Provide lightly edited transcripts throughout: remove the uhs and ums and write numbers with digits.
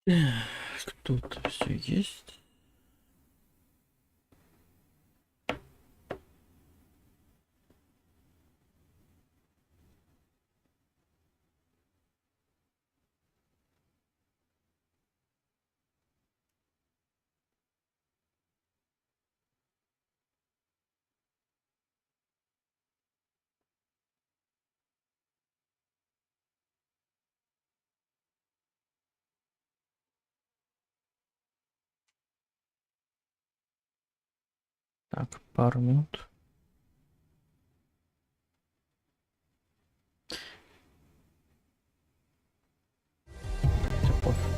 Тут все есть. Так, пару минут. Всё, пофиг.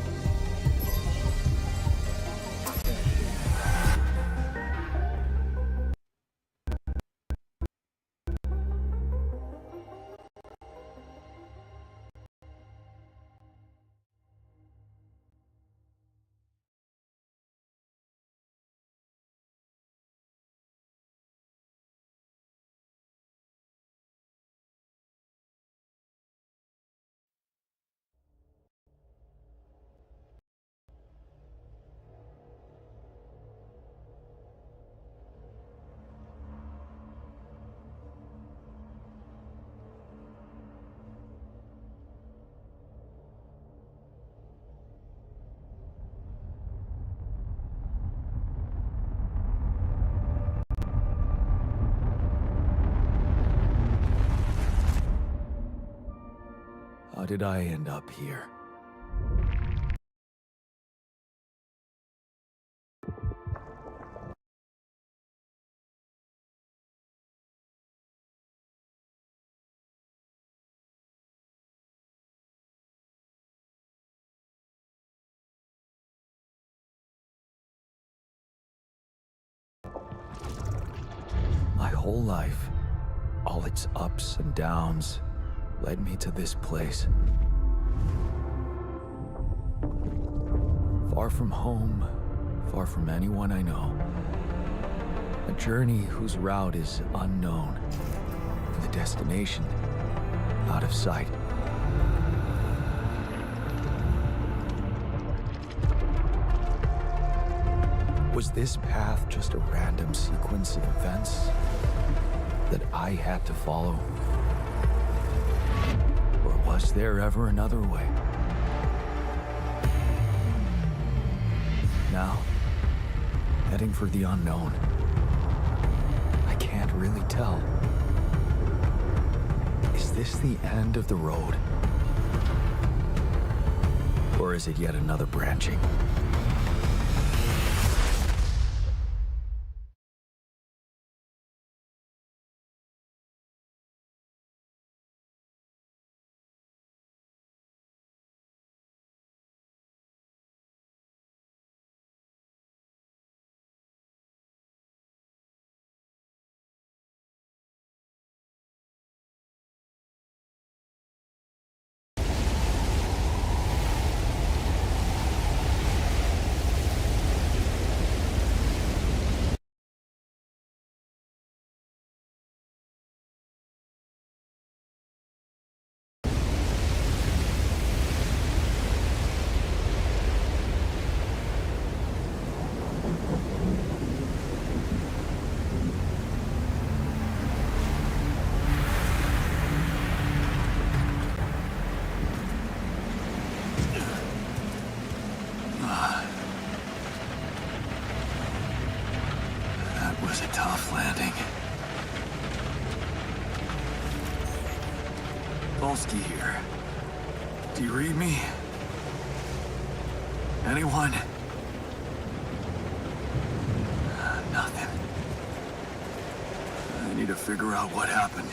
How did I end up here? My whole life, all its ups and downs, led me to this place. Far from home, far from anyone I know. A journey whose route is unknown, and the destination out of sight. Was this path just a random sequence of events that I had to follow? Or was there ever another way? Now, heading for the unknown. I can't really tell. Is this the end of the road? Or is it yet another branching? Was a tough landing. Polsky here. Do you read me? Anyone? Nothing. I need to figure out what happened.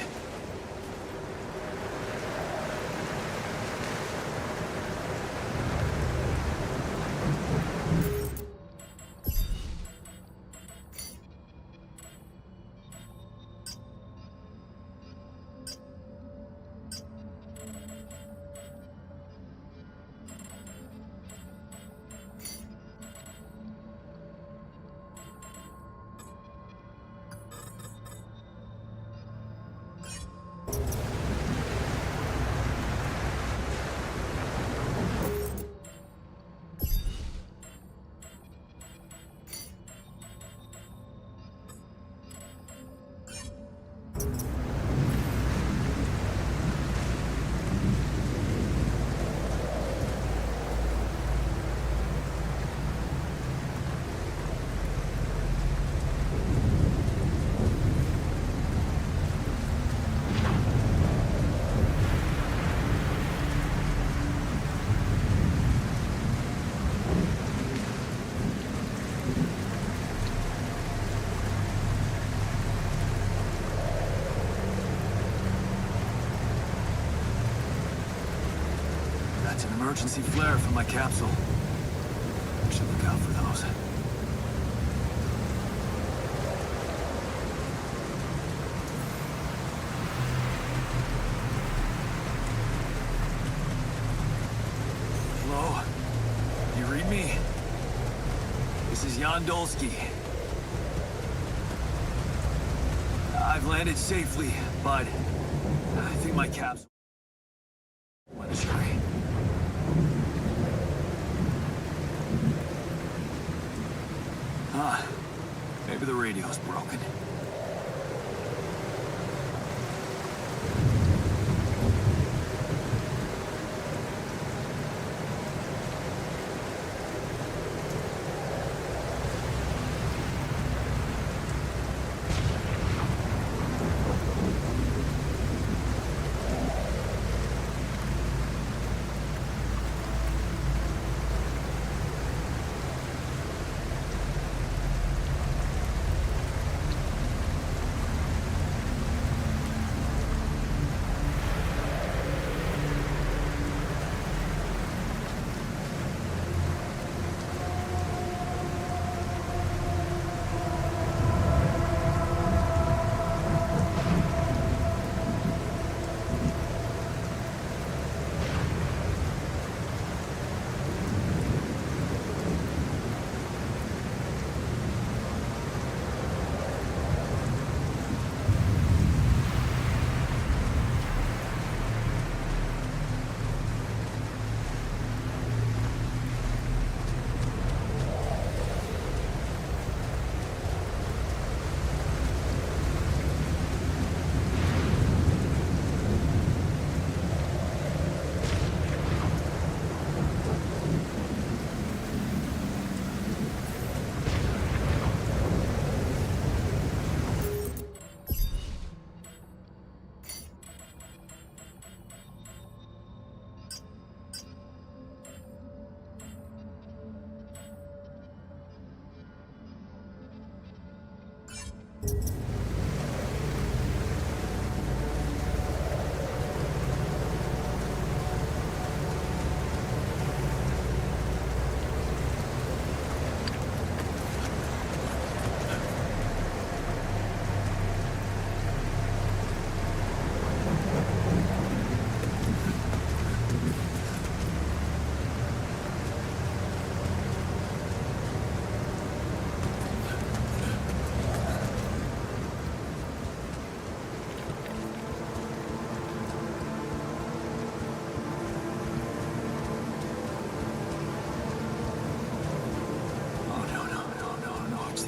emergency flare from my capsule. I should look out for those. Hello? You read me? This is S.T.A.L.K.E.R. I've landed safely, but I think my capsule went astray. Maybe the radio's broken.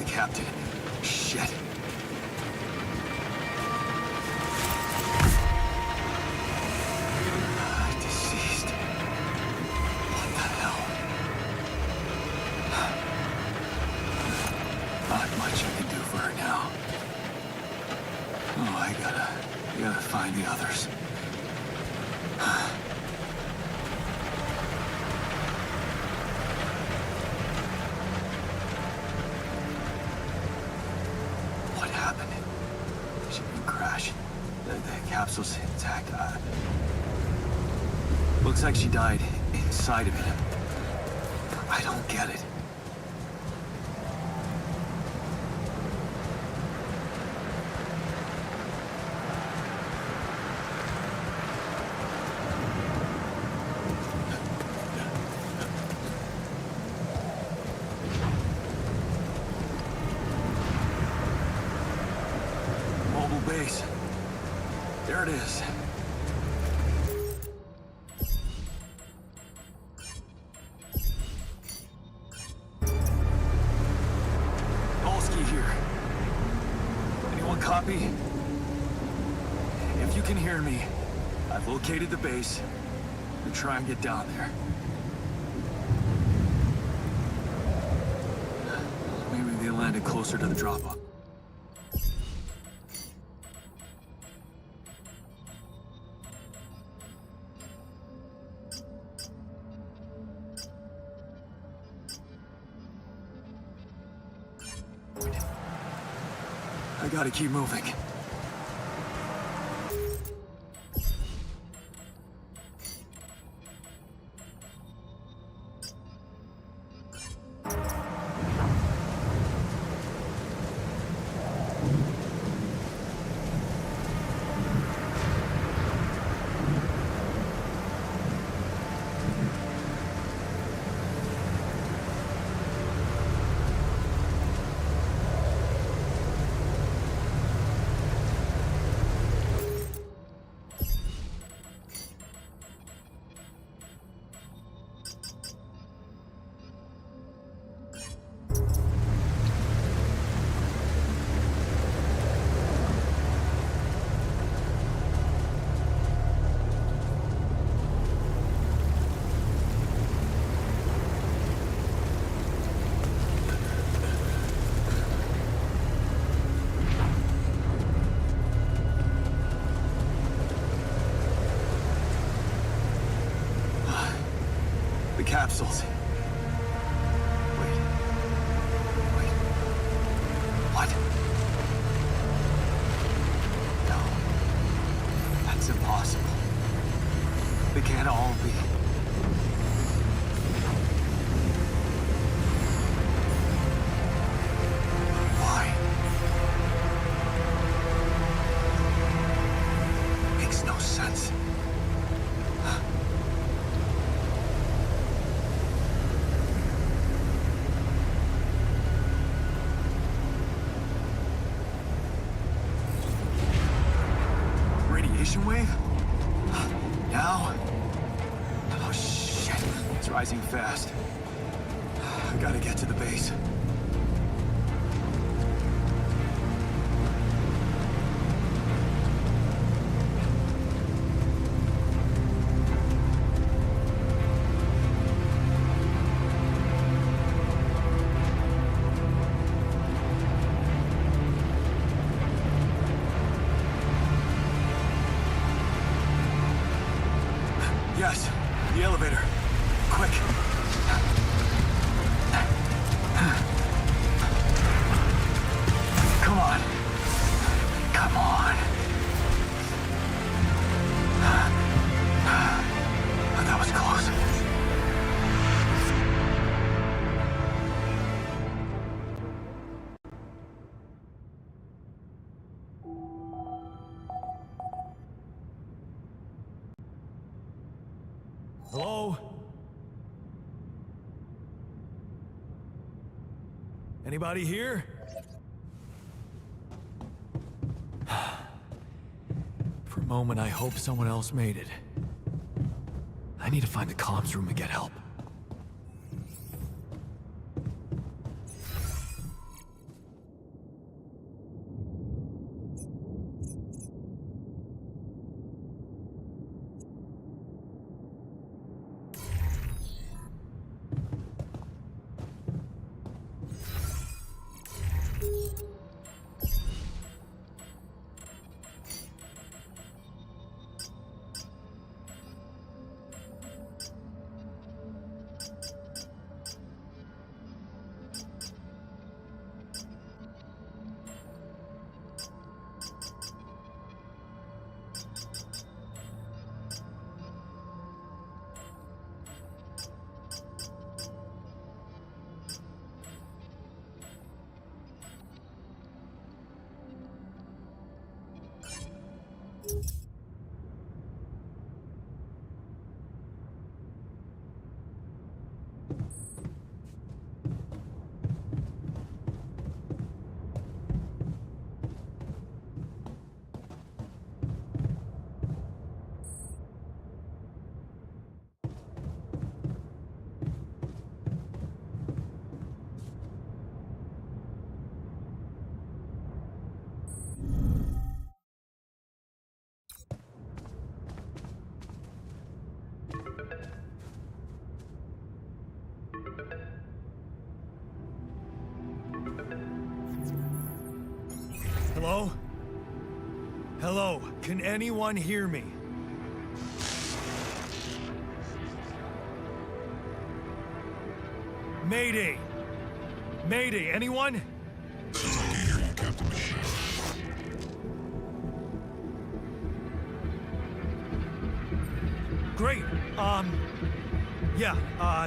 Captain. Shit. Deceased. What the hell? Not much I can do for her now. Oh, I gotta find the others. Capsule's intact. Looks like she died inside of it. I don't get it. Mobile base. There it is. Olsky here. Anyone copy? If you can hear me, I've located the base. We'll try and get down there. Maybe they landed closer to the drop-off. I gotta keep moving. capsules. Wait. What? No. That's impossible. They can't all be. Why? Makes no sense. Radiation wave? Now? Oh shit, it's rising fast. I gotta get to the base. Yes, the elevator. Quick. Come on. Come on. That was close. Hello? Anybody here? For a moment, I hope someone else made it. I need to find the comms room and get help. Hello? Hello, can anyone hear me? Mayday! Mayday, anyone? Says I can hear you, Captain Machine. Great,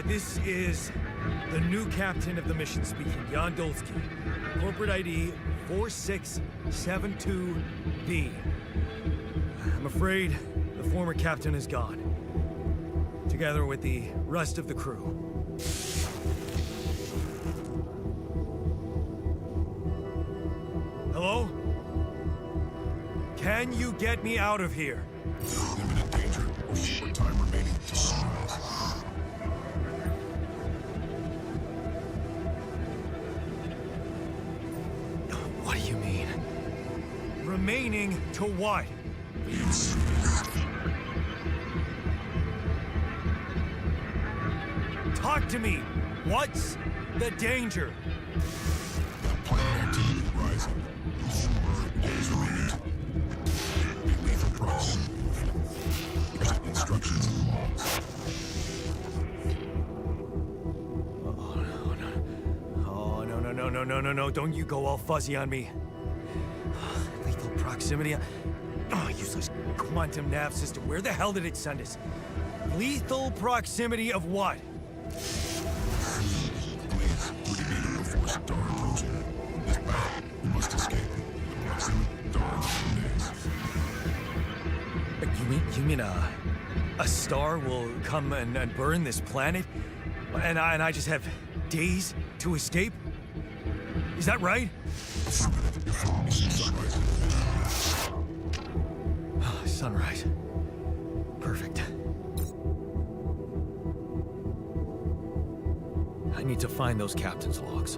this is the new captain of the mission speaking, S.T.A.L.K.E.R. Corporate ID 4672B. I'm afraid the former captain is gone, together with the rest of the crew. Hello? Can you get me out of here? Imminent danger or short time remaining to survive. What do you mean? Remaining to what? Talk to me! What's the danger? Planet activity rising. Days remain. Be lethal price. Instructions in the logs. No, don't you go all fuzzy on me. Lethal proximity? Oh, useless quantum nav system. Where the hell did it send us? Lethal proximity of what? Please, we can meet him before S.T.A.L.K.E.R approaching. This battle, we must escape. The proximity remains. You mean a star will come and burn this planet? And I just have days to escape? Is that right? Sunrise. Perfect. I need to find those captain's logs.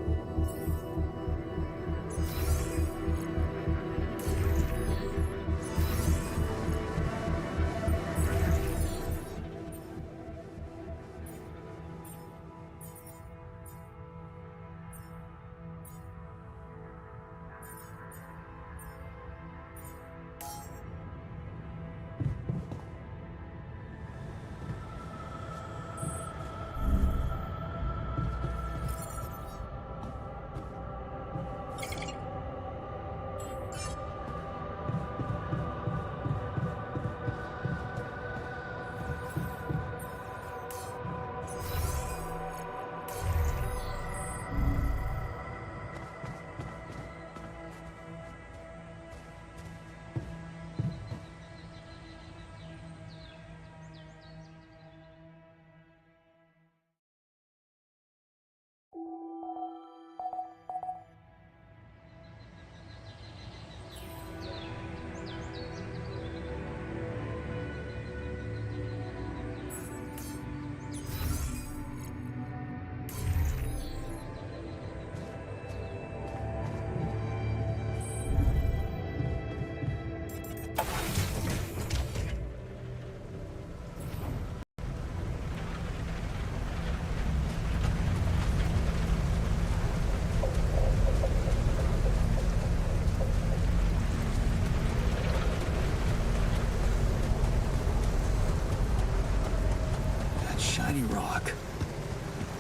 Shiny rock.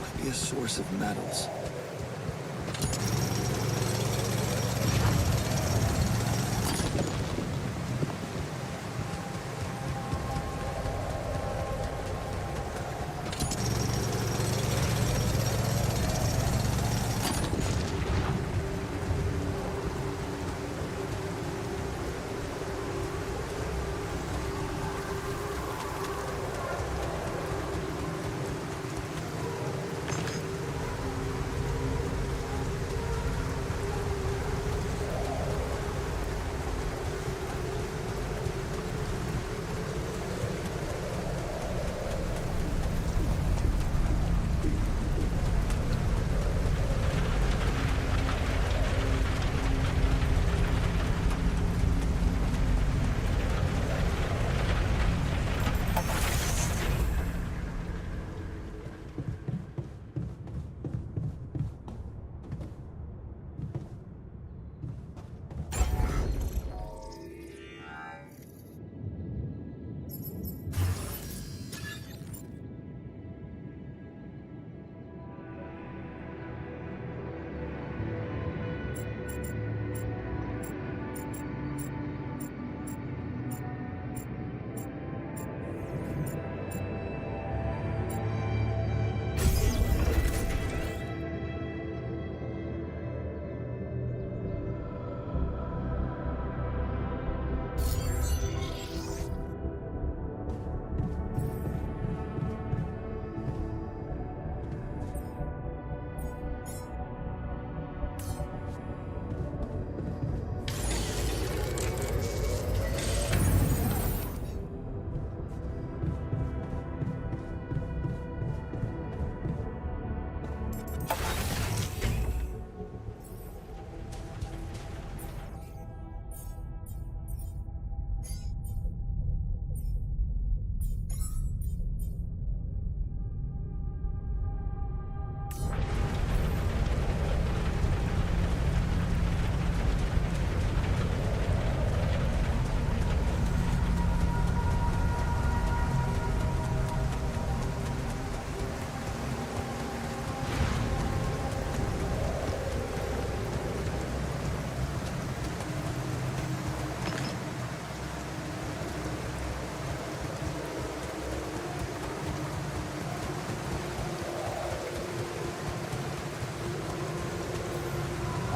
Might be a source of metals.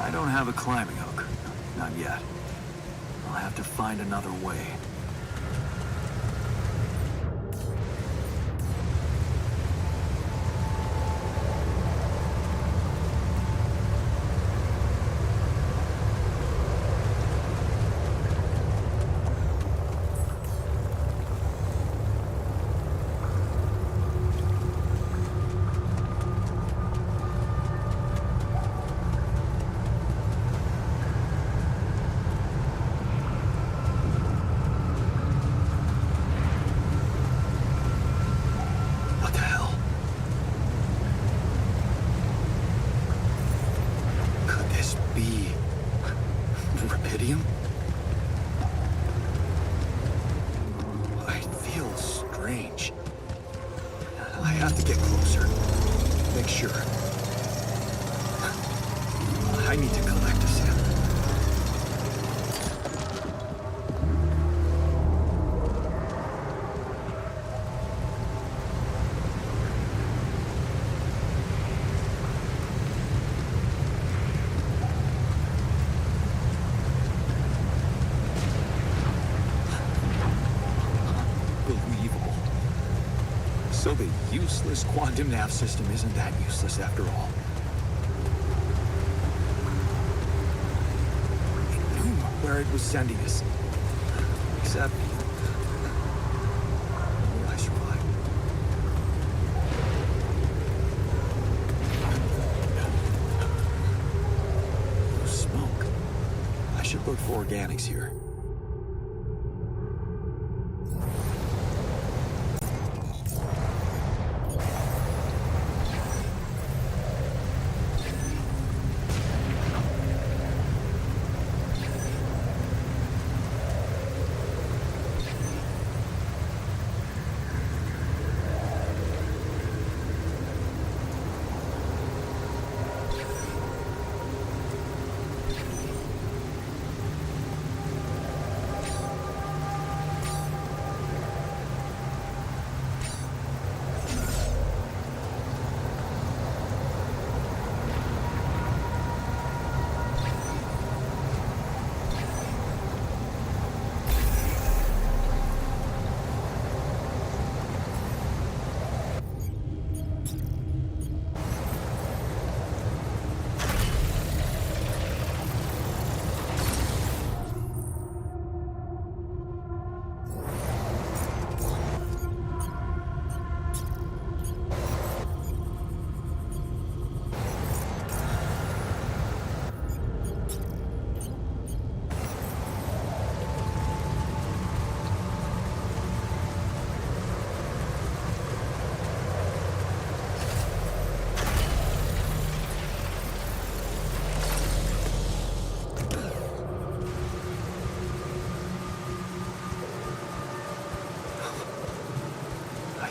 I don't have a climbing hook. Not yet. I'll have to find another way. So the useless quantum nav system isn't that useless after all. It knew where it was sending us. Except... will I survive? No smoke. I should look for organics here.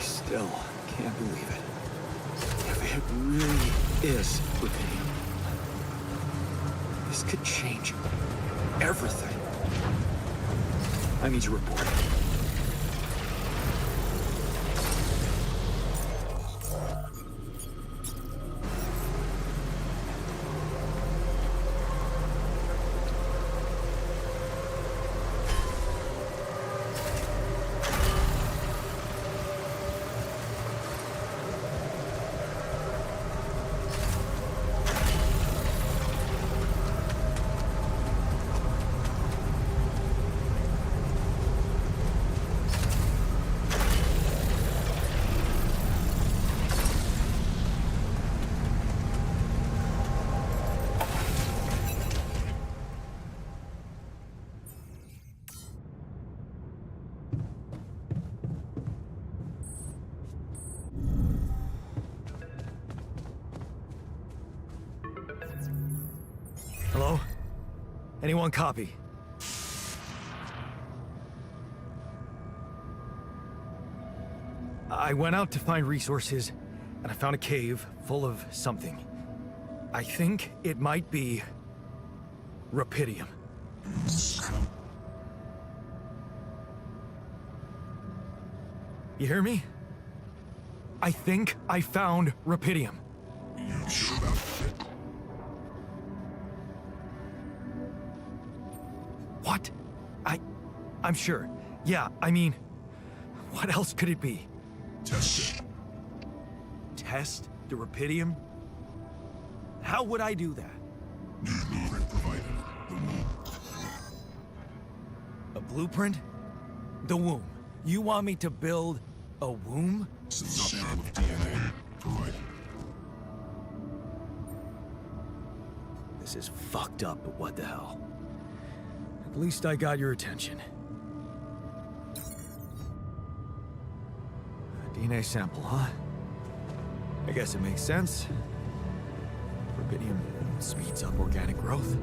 Still can't believe it. If it really is rubidium, this could change everything. I need to report. Hello? Anyone copy? I went out to find resources, and I found a cave full of something. I think it might be... rubidium. You hear me? I think I found rubidium. You sure about that? What? I'm sure. Yeah, I mean, what else could it be? Test it. Test the Rapidium? How would I do that? New blueprint provided. The womb. A blueprint? The womb. You want me to build a womb? Sample of DNA provided. This is fucked up, but what the hell? At least I got your attention. A DNA sample, huh? I guess it makes sense. Rubidium speeds up organic growth.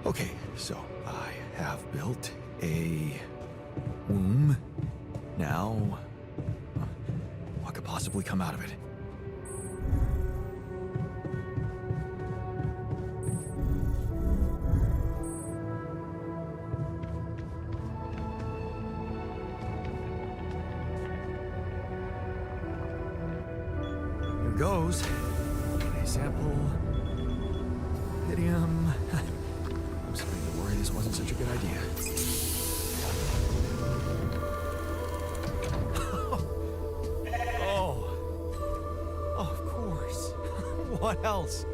Okay, so I have built a womb. Now, what could possibly come out of it? Here goes. A sample. Idiom. I was beginning to worry this wasn't such a good idea. Oh, of course. What else?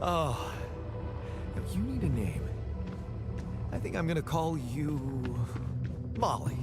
Oh, now you need a name. I think I'm gonna call you Molly.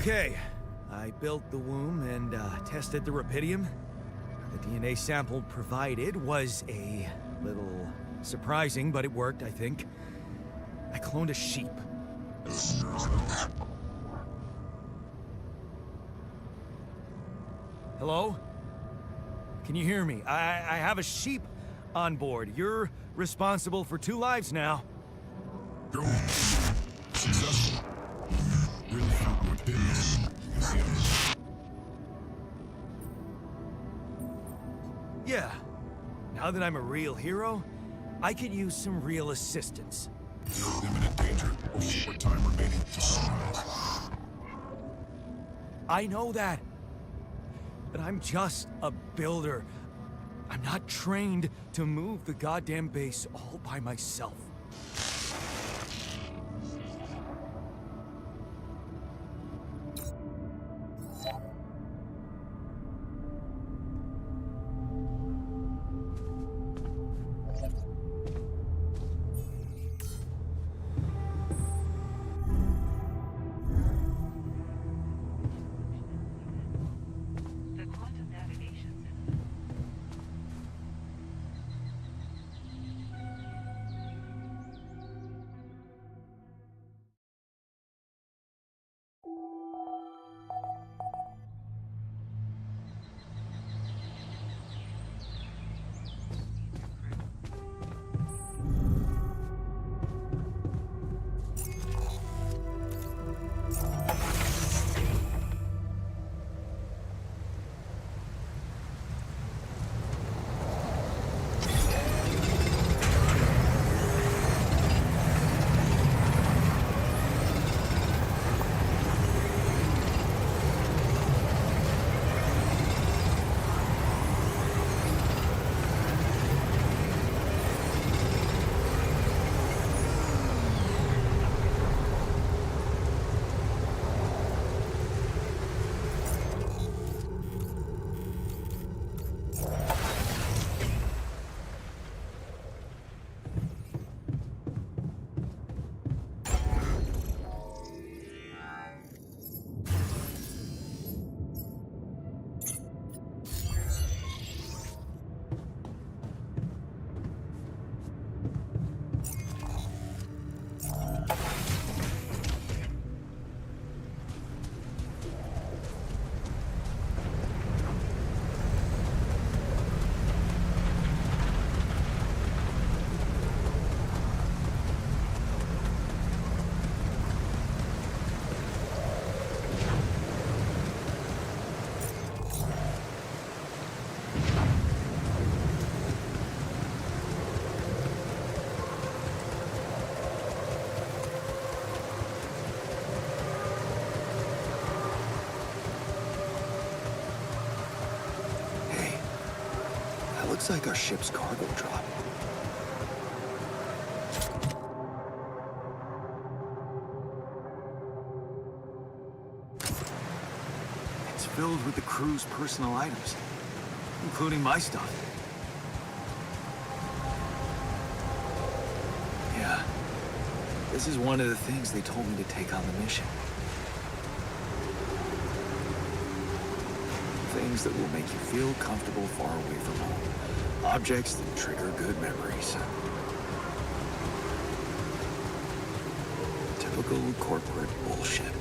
Okay, I built the womb and tested the rapidium. The DNA sample provided was a little surprising, but it worked, I think. I cloned a sheep. Hello? Can you hear me? I have a sheep on board. You're responsible for 2 lives now. Go. Successful. Really found what did this. Yeah. Now that I'm a real hero, I could use some real assistance. You're in imminent danger. Short time remaining to sunrise. I know that. But I'm just a builder. I'm not trained to move the goddamn base all by myself. The quantum navigation system. Looks like our ship's cargo drop. It's filled with the crew's personal items, including my stuff. Yeah, this is one of the things they told me to take on the mission. Things that will make you feel comfortable far away from home. Objects that trigger good memories. Typical corporate bullshit.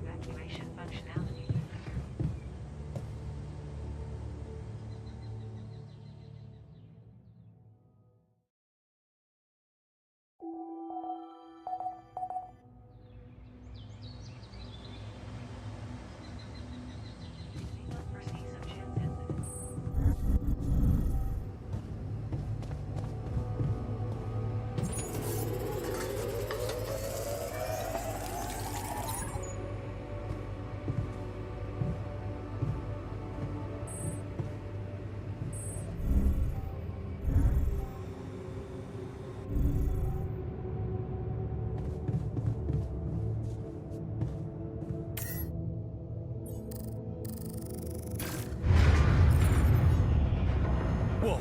Evacuation functionality. May not foresee some chance incident. Whoa.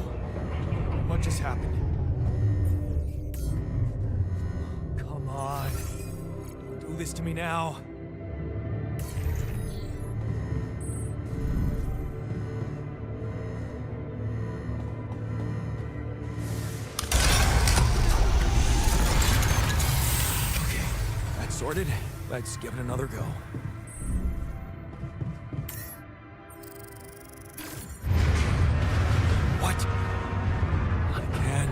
What just happened? Come on. Don't do this to me now. Okay, that's sorted. Let's give it another go. What? Again?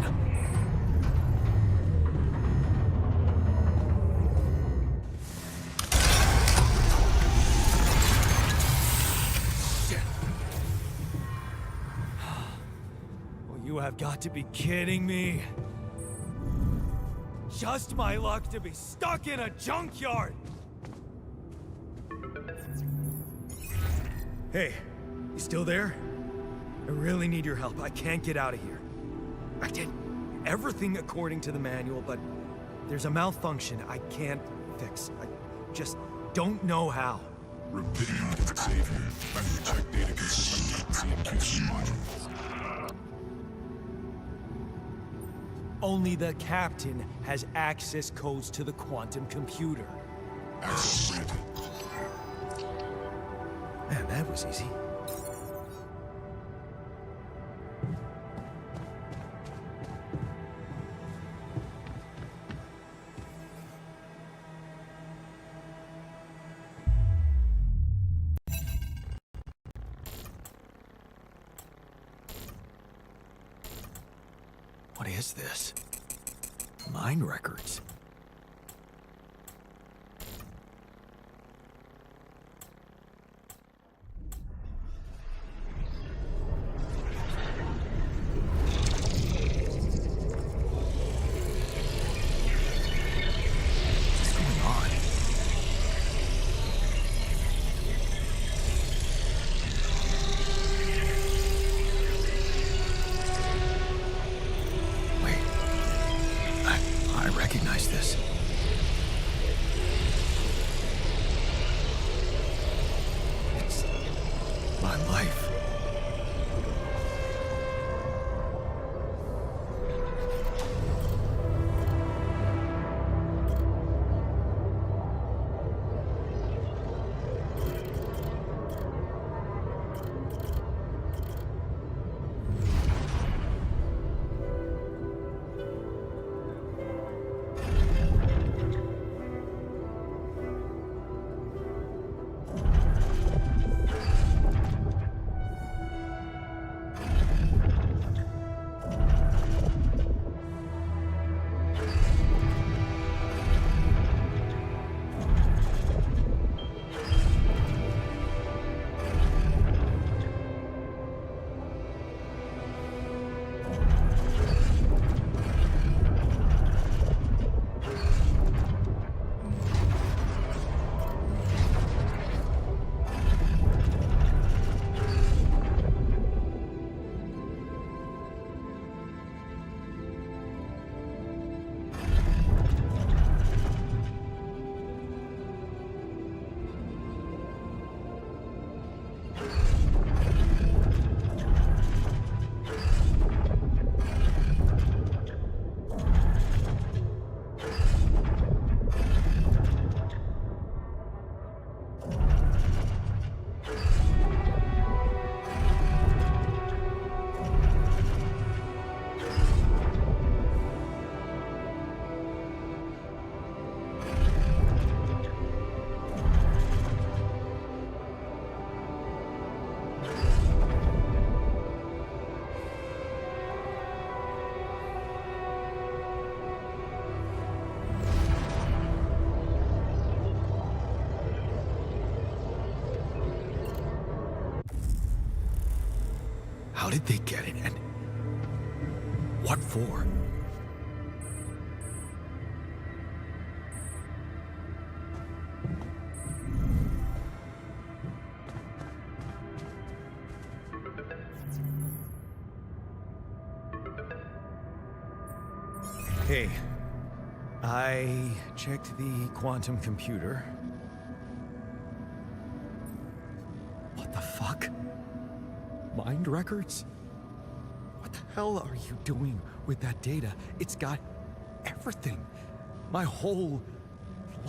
Shit. Well, you have got to be kidding me. Just my luck to be stuck in a junkyard. Hey, you still there? I really need your help. I can't get out of here. I did everything according to the manual, but there's a malfunction I can't fix. I just don't know how. Rapidity can save you. And you check data consistently and keeps you modern. Only the captain has access codes to the quantum computer. Access granted. Man, that was easy. What is this? Mind records. What's going on? Wait. I recognize this. It's my life. How did they get it, and what for? Hey, I checked the quantum computer. What the fuck? Mind records? What the hell are you doing with that data? It's got everything. My whole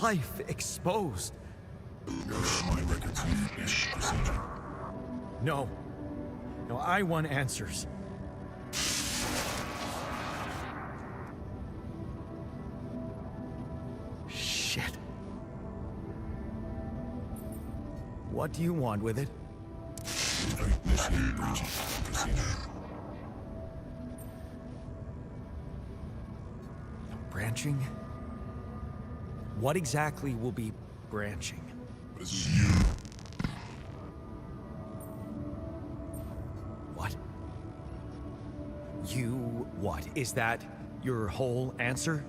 life exposed. My records need this procedure. No. No, I want answers. Shit. What do you want with it? Initiate branching procedure. Branching? What exactly will be branching? This is you. What? You what? Is that your whole answer?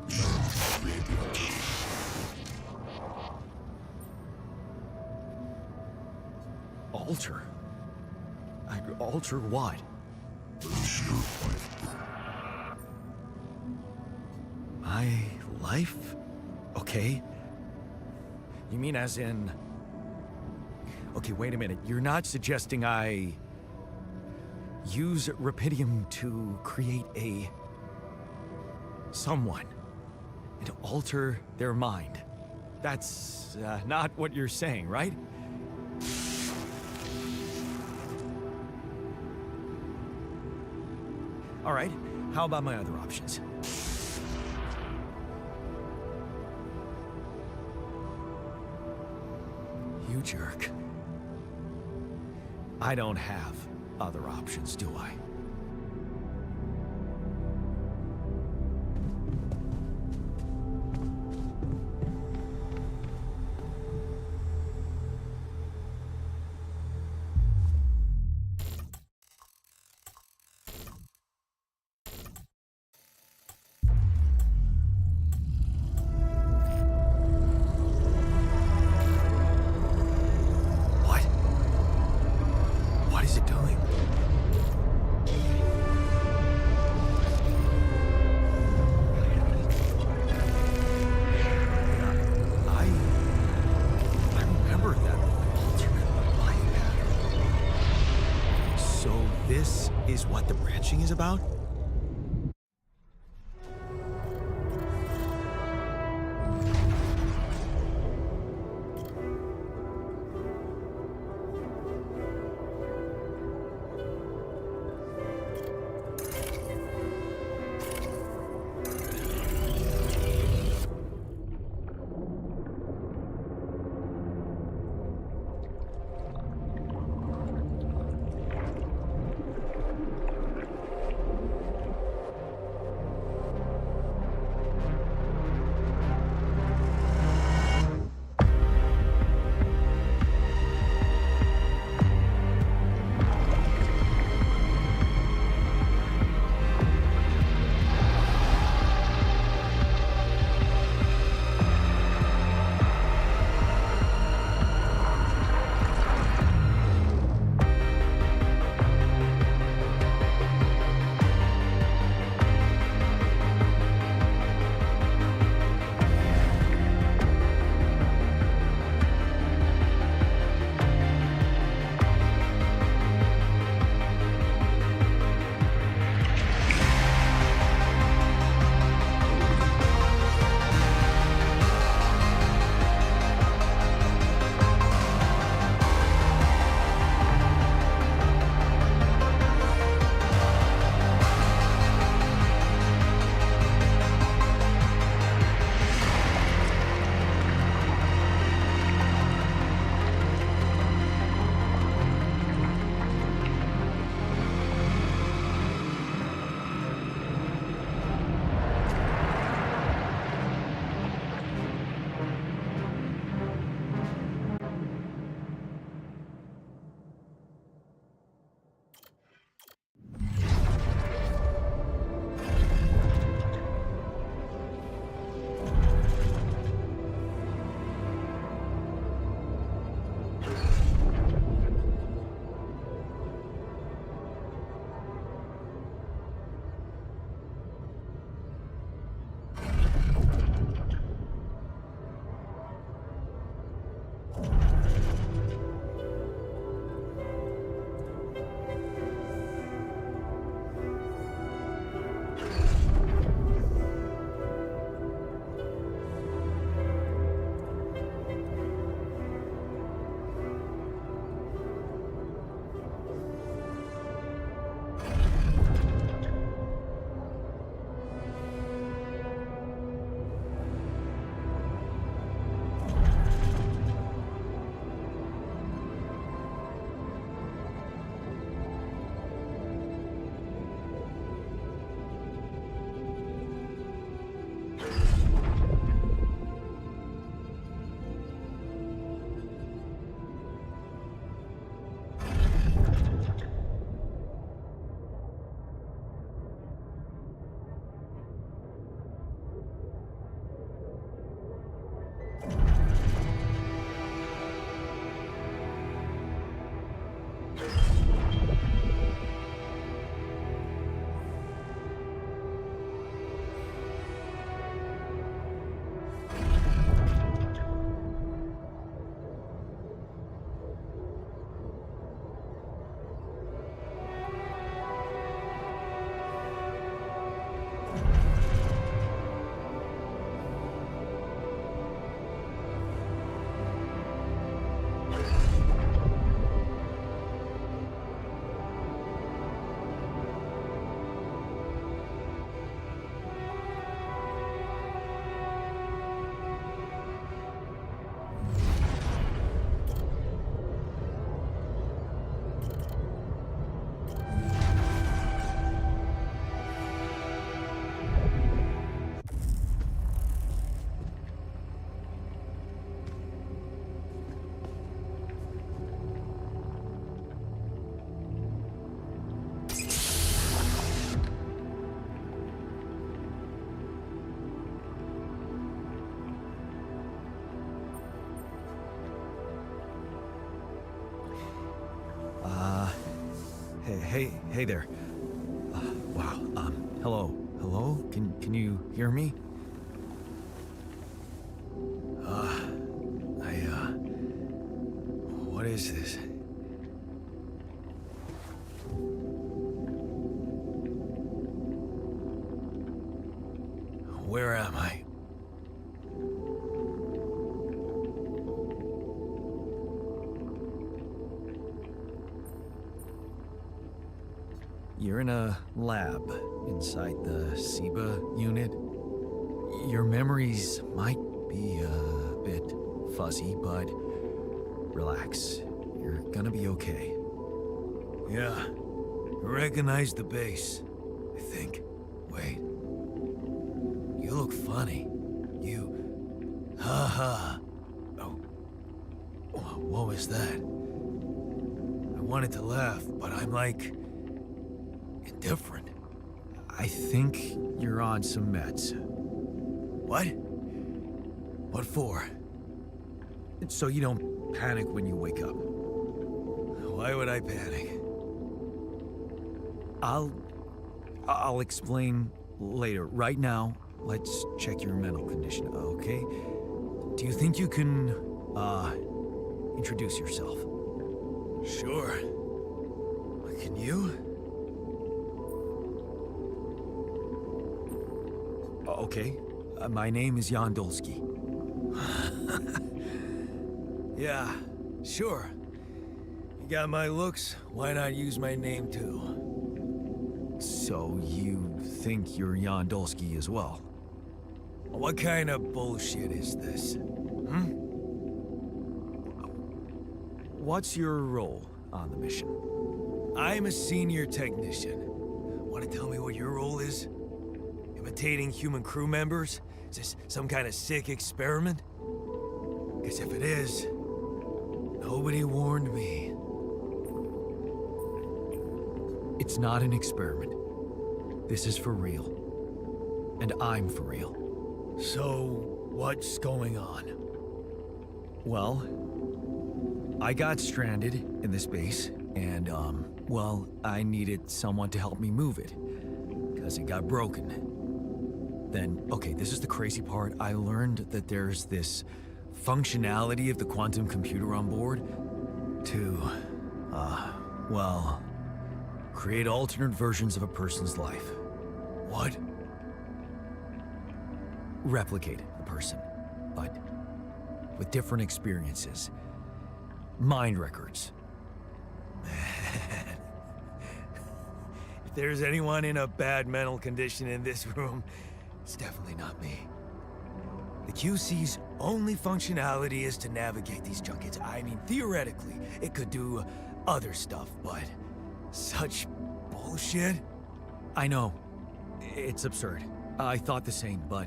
Create the alter. Alter? I'd alter what? This is your life. My life? Okay. You mean as in... Okay, wait a minute. You're not suggesting I... use Rapidium to create a... someone. And to alter their mind. That's not what you're saying, right? All right, how about my other options? You jerk. I don't have other options, do I? scratching is about? Hey there. Wow. Hello. Hello? Can you hear me? What is this? Where am I? You're in a lab inside the SEBA unit. Your memories might be a bit fuzzy, but relax. You're gonna be okay. Yeah, I recognize the base, I think. Wait. You look funny. You... Ha. Oh. What was that? I wanted to laugh, but I'm like... indifferent. I think you're on some meds. What? What for? It's so you don't panic when you wake up. Why would I panic? I'll explain later. Right now, let's check your mental condition, okay? Do you think you can, introduce yourself? Sure. Can you? Okay. My name is Yandolski. Yeah, sure. You got my looks, why not use my name too? So you think you're Yandolski as well? What kind of bullshit is this? What's your role on the mission? I'm a senior technician. Want to tell me what your role is? Imitating human crew members? Is this some kind of sick experiment? Because if it is, nobody warned me. It's not an experiment. This is for real. And I'm for real. So, what's going on? Well, I got stranded in this base, and, well, I needed someone to help me move it. Because it got broken. Then, okay, this is the crazy part. I learned that there's this functionality of the quantum computer on board to, well, create alternate versions of a person's life. What? Replicate a person, but with different experiences. Mind records. Man. If there's anyone in a bad mental condition in this room, it's definitely not me. The QC's only functionality is to navigate these junkets. I mean, theoretically, it could do other stuff, but such bullshit? I know. It's absurd. I thought the same, but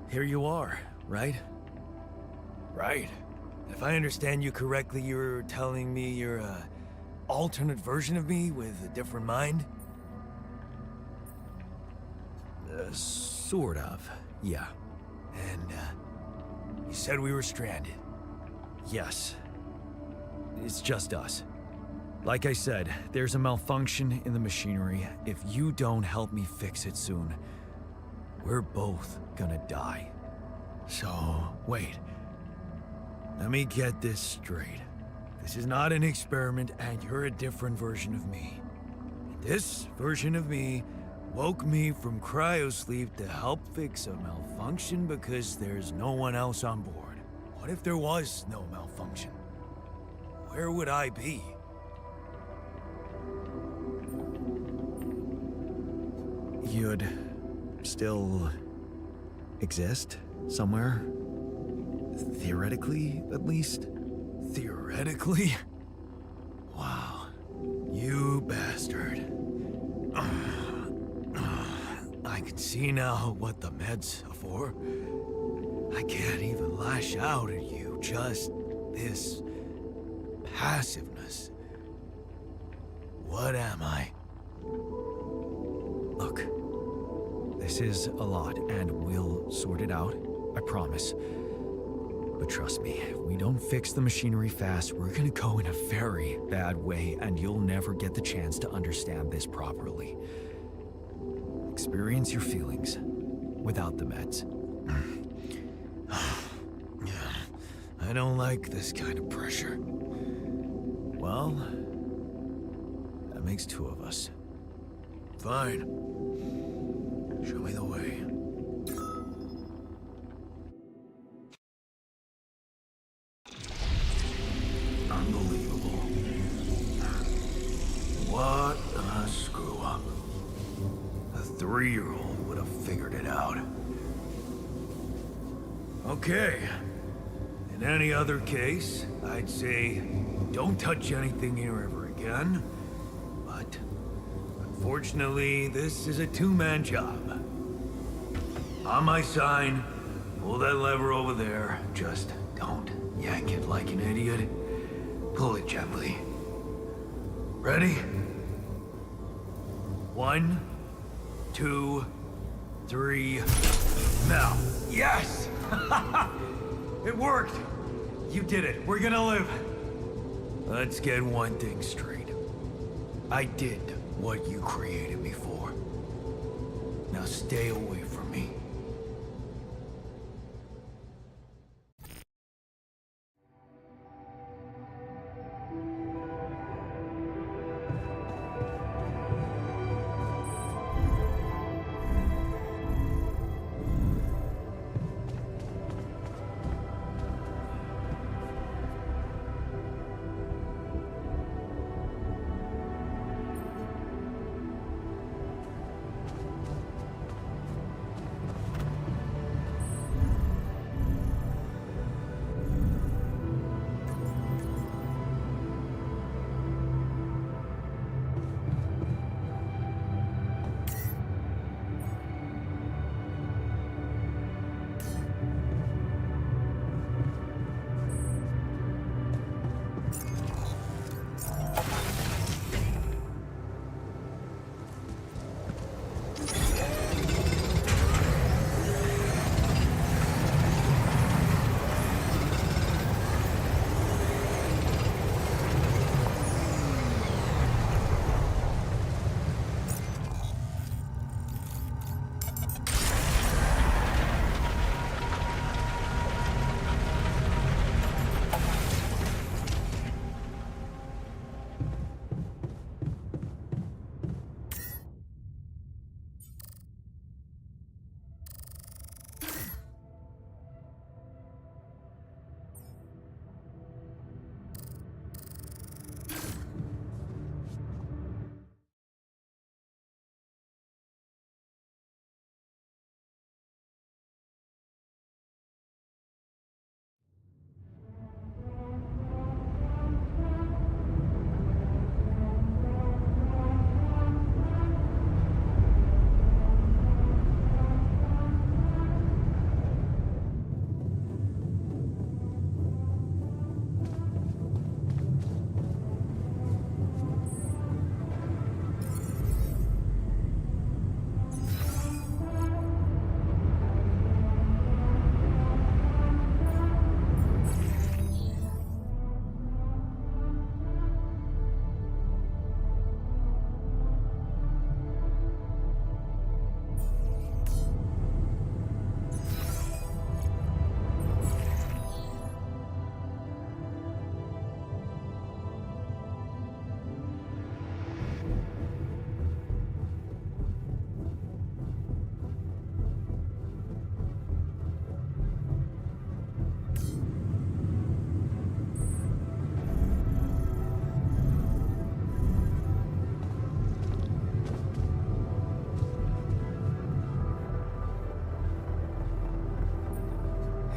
here you are, right? Right. If I understand you correctly, you're telling me you're an alternate version of me with a different mind? Sort of, yeah. And, you said we were stranded. Yes. It's just us. Like I said, there's a malfunction in the machinery. If you don't help me fix it soon, we're both gonna die. So, wait. Let me get this straight. This is not an experiment, and you're a different version of me. And this version of me woke me from cryosleep to help fix a malfunction because there's no one else on board. What if there was no malfunction? Where would I be? You'd still exist somewhere? Theoretically, at least? Theoretically? Wow. You bastard. I can see now what the meds are for. I can't even lash out at you, just this passiveness. What am I? Look, this is a lot, and we'll sort it out, I promise. But trust me, if we don't fix the machinery fast, we're gonna go in a very bad way, and you'll never get the chance to understand this properly. Experience your feelings without the meds. I don't like this kind of pressure. Well, that makes two of us. Fine. Show me the way. 3-year-old would have figured it out. Okay. In any other case, I'd say don't touch anything here ever again. But unfortunately, this is a two-man job. On my sign, pull that lever over there. Just don't yank it like an idiot. Pull it gently. Ready? 1, 2, 3. Now. Yes! It worked! You did it. We're gonna live. Let's get one thing straight. I did what you created me for. Now stay away from me.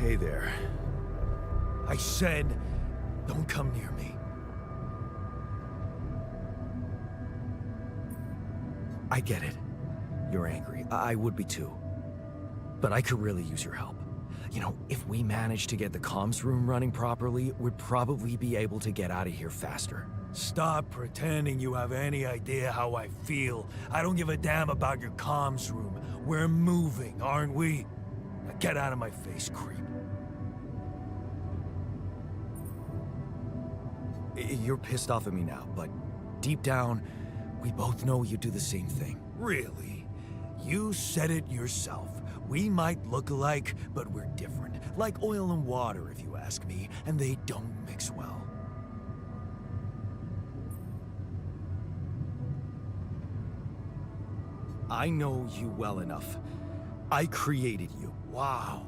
Hey there. I said, don't come near me. I get it. You're angry. I would be too. But I could really use your help. You know, if we manage to get the comms room running properly, we'd probably be able to get out of here faster. Stop pretending you have any idea how I feel. I don't give a damn about your comms room. We're moving, aren't we? Now get out of my face, creep. You're pissed off at me now, but deep down, we both know you do the same thing. Really? You said it yourself. We might look alike, but we're different. Like oil and water, if you ask me, and they don't mix well. I know you well enough. I created you. Wow.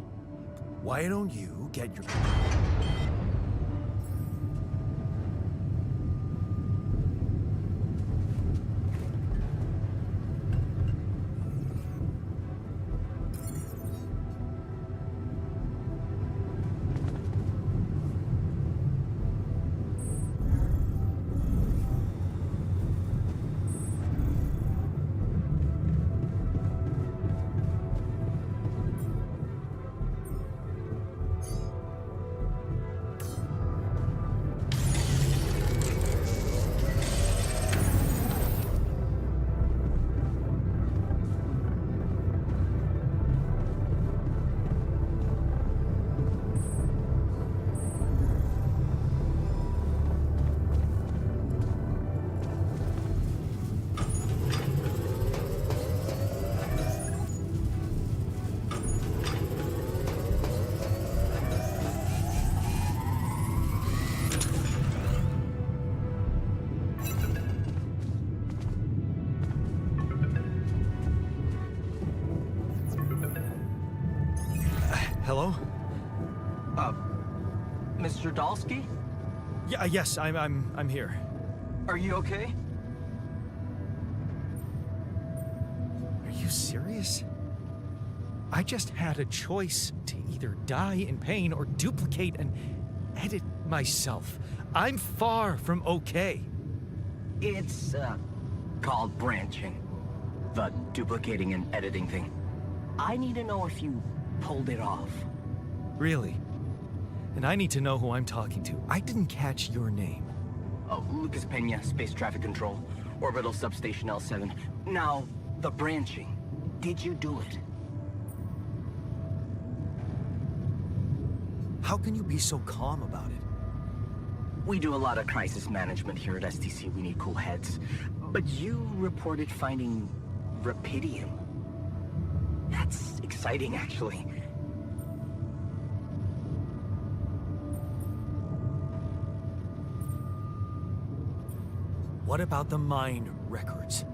Why don't you get your... Hello? Mr. Dalsky? Yeah, yes, I'm here. Are you okay? Are you serious? I just had a choice to either die in pain or duplicate and edit myself. I'm far from okay. It's, called branching. The duplicating and editing thing. I need to know if you pulled it off. Really? And I need to know who I'm talking to. I didn't catch your name. Oh, Lucas Pena, Space Traffic Control, Orbital Substation L7. Now, the branching. Did you do it? How can you be so calm about it? We do a lot of crisis management here at STC. We need cool heads. But you reported finding Rapidium. That's exciting, actually. What about the mind records?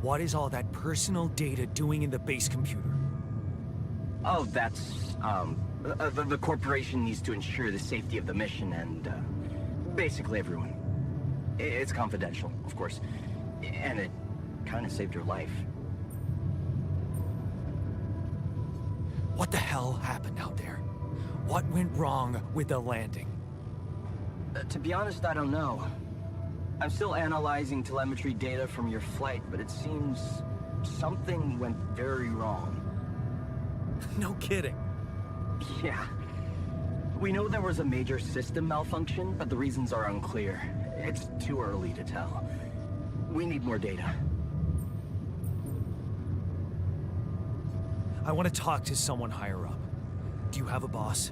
What is all that personal data doing in the base computer? Oh, that's, the corporation needs to ensure the safety of the mission and, basically everyone. It's confidential, of course. And it kind of saved your life. What the hell happened out there? What went wrong with the landing? To be honest, I don't know. I'm still analyzing telemetry data from your flight, but it seems something went very wrong. No kidding. Yeah. We know there was a major system malfunction, but the reasons are unclear. It's too early to tell. We need more data. I want to talk to someone higher up. Do you have a boss?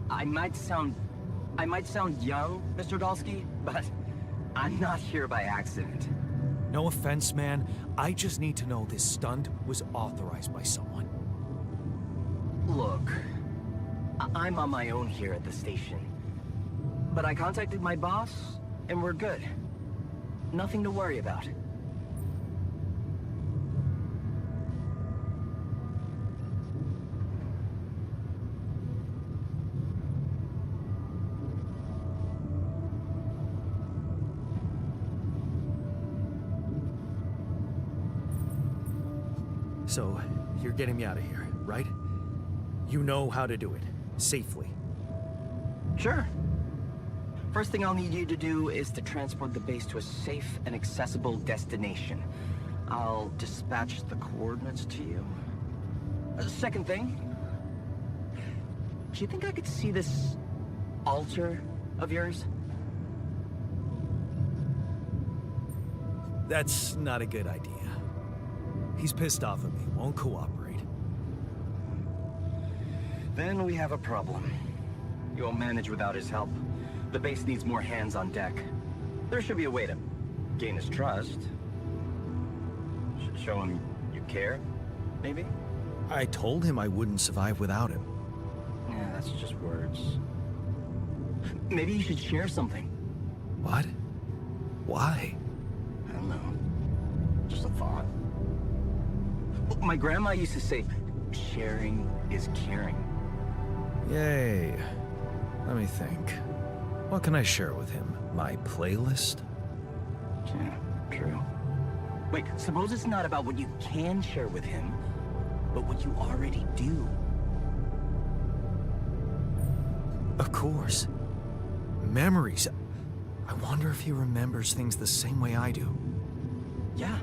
I might sound young, Mr. Dalsky, but I'm not here by accident. No offense, man. I just need to know this stunt was authorized by someone. Look, I'm on my own here at the station. But I contacted my boss, and we're good. Nothing to worry about. So, you're getting me out of here, right? You know how to do it. Safely. Sure. First thing I'll need you to do is to transport the base to a safe and accessible destination. I'll dispatch the coordinates to you. Second thing, do you think I could see this altar of yours? That's not a good idea. He's pissed off at me, won't cooperate. Then we have a problem. You won't manage without his help. The base needs more hands on deck. There should be a way to gain his trust. Show him you care, maybe? I told him I wouldn't survive without him. Yeah, that's just words. Maybe you should share something. What? Why? I don't know. Just a thought. My grandma used to say, sharing is caring. Yay. Let me think. What can I share with him? My playlist? Yeah, true. Wait, suppose it's not about what you can share with him, but what you already do. Of course. Memories. I wonder if he remembers things the same way I do. Yeah,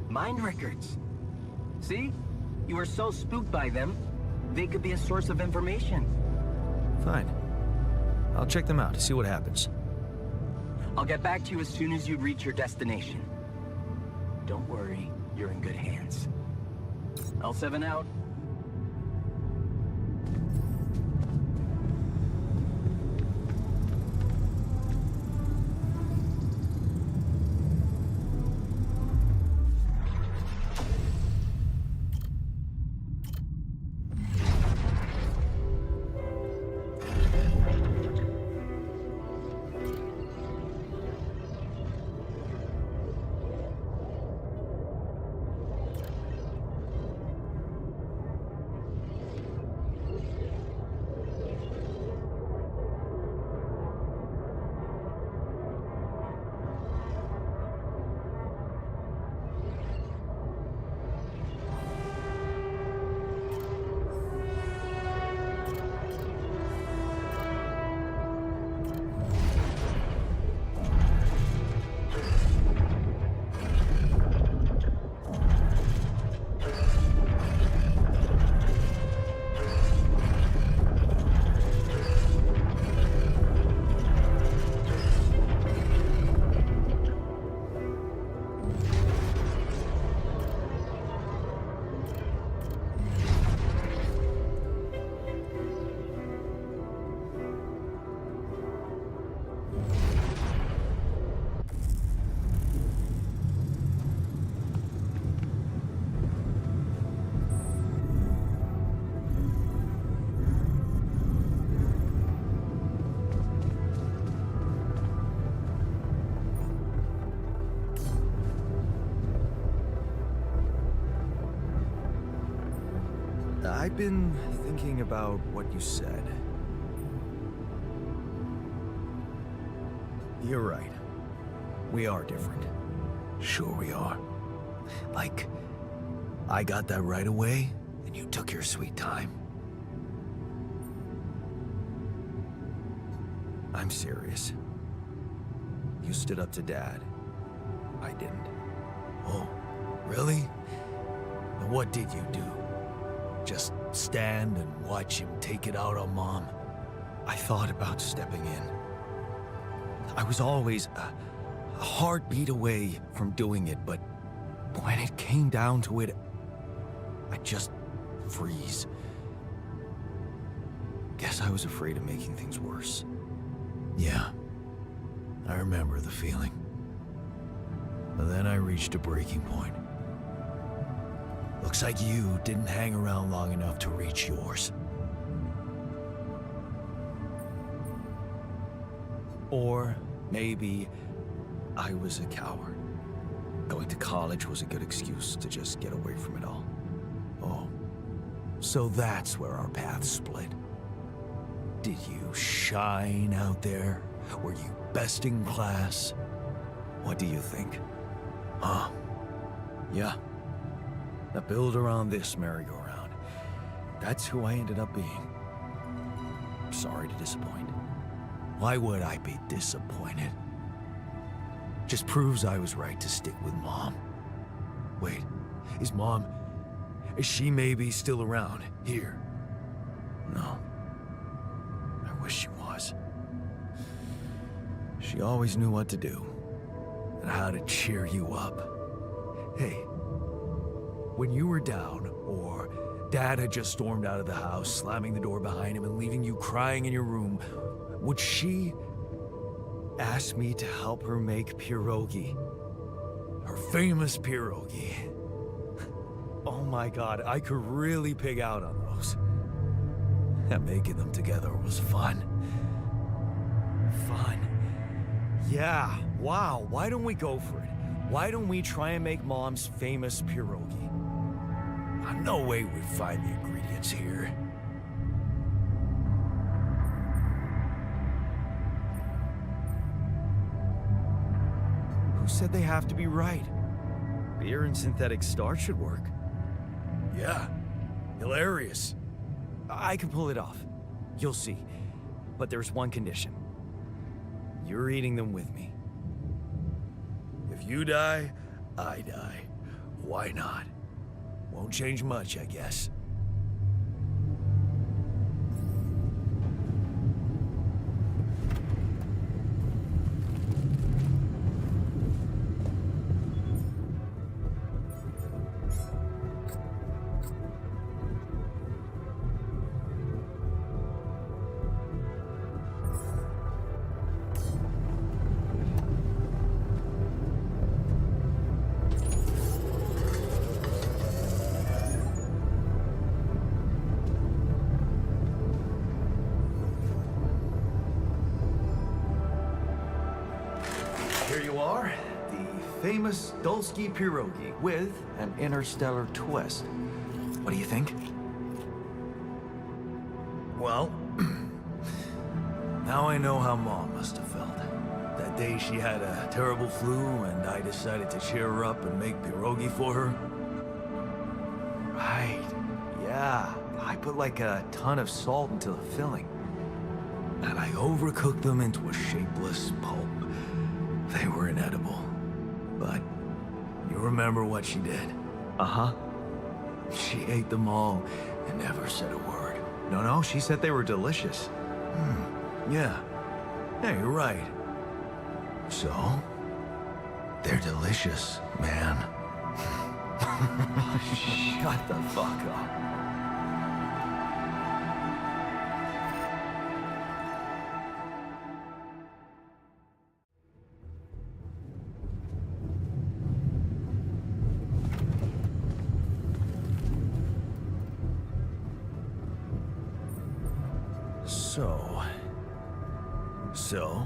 mind records. See? You were so spooked by them, they could be a source of information. Fine. I'll check them out, see what happens. I'll get back to you as soon as you reach your destination. Don't worry, you're in good hands. L7 out. I've been thinking about what you said. You're right. We are different. Sure we are. Like, I got that right away, and you took your sweet time. I'm serious. You stood up to Dad. I didn't. Oh, really? And what did you do? Just stand and watch him take it out on Mom? I thought about stepping in. I was always a heartbeat away from doing it, but when it came down to it, I'd just freeze. Guess I was afraid of making things worse. Yeah, I remember the feeling. But then I reached a breaking point. Looks like you didn't hang around long enough to reach yours. Or maybe I was a coward. Going to college was a good excuse to just get away from it all. Oh, so that's where our paths split. Did you shine out there? Were you best in class? What do you think? Huh? Yeah. The build around this merry-go-round. That's who I ended up being. Sorry to disappoint. Why would I be disappointed? Just proves I was right to stick with Mom. Wait, is she maybe still around here? No. I wish she was. She always knew what to do. And how to cheer you up. Hey, when you were down, or Dad had just stormed out of the house, slamming the door behind him and leaving you crying in your room, would she Asked me to help her make pierogi. her famous pierogi? Oh my god, I could really pig out on those. And making them together was fun. Fun. Yeah, wow, why don't we go for it? Why don't we try and make Mom's famous pierogi? No way we'd find the ingredients here. Who said they have to be right? Beer and synthetic starch should work. Yeah, hilarious. I can pull it off. You'll see. But there's one condition. You're eating them with me. If you die, I die. Why not? Won't change much, I guess. Here you are, the famous S.T.A.L.K.E.R pierogi with an interstellar twist. What do you think? Well, now I know how Mom must have felt. That day she had a terrible flu and I decided to cheer her up and make pierogi for her. Right. Yeah. I put like a ton of salt into the filling. And I overcooked them into a shapeless pulp. They were inedible. But you remember what she did? Uh-huh. She ate them all and never said a word. No, she said they were delicious. Yeah. Yeah, you're right. So, they're delicious, man. Shut the fuck up. So?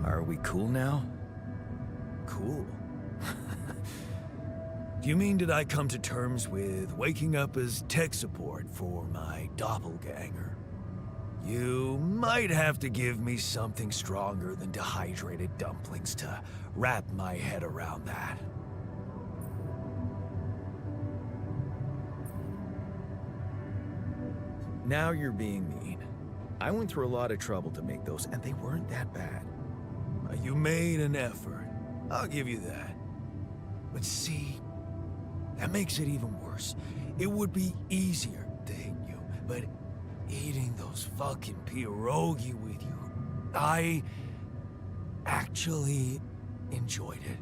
Are we cool now? Cool. Do you mean did I come to terms with waking up as tech support for my doppelganger? You might have to give me something stronger than dehydrated dumplings to wrap my head around that. Now you're being mean. I went through a lot of trouble to make those, and they weren't that bad. You made an effort. I'll give you that. But see, that makes it even worse. It would be easier to hate you, but eating those fucking pierogi with you, I actually enjoyed it.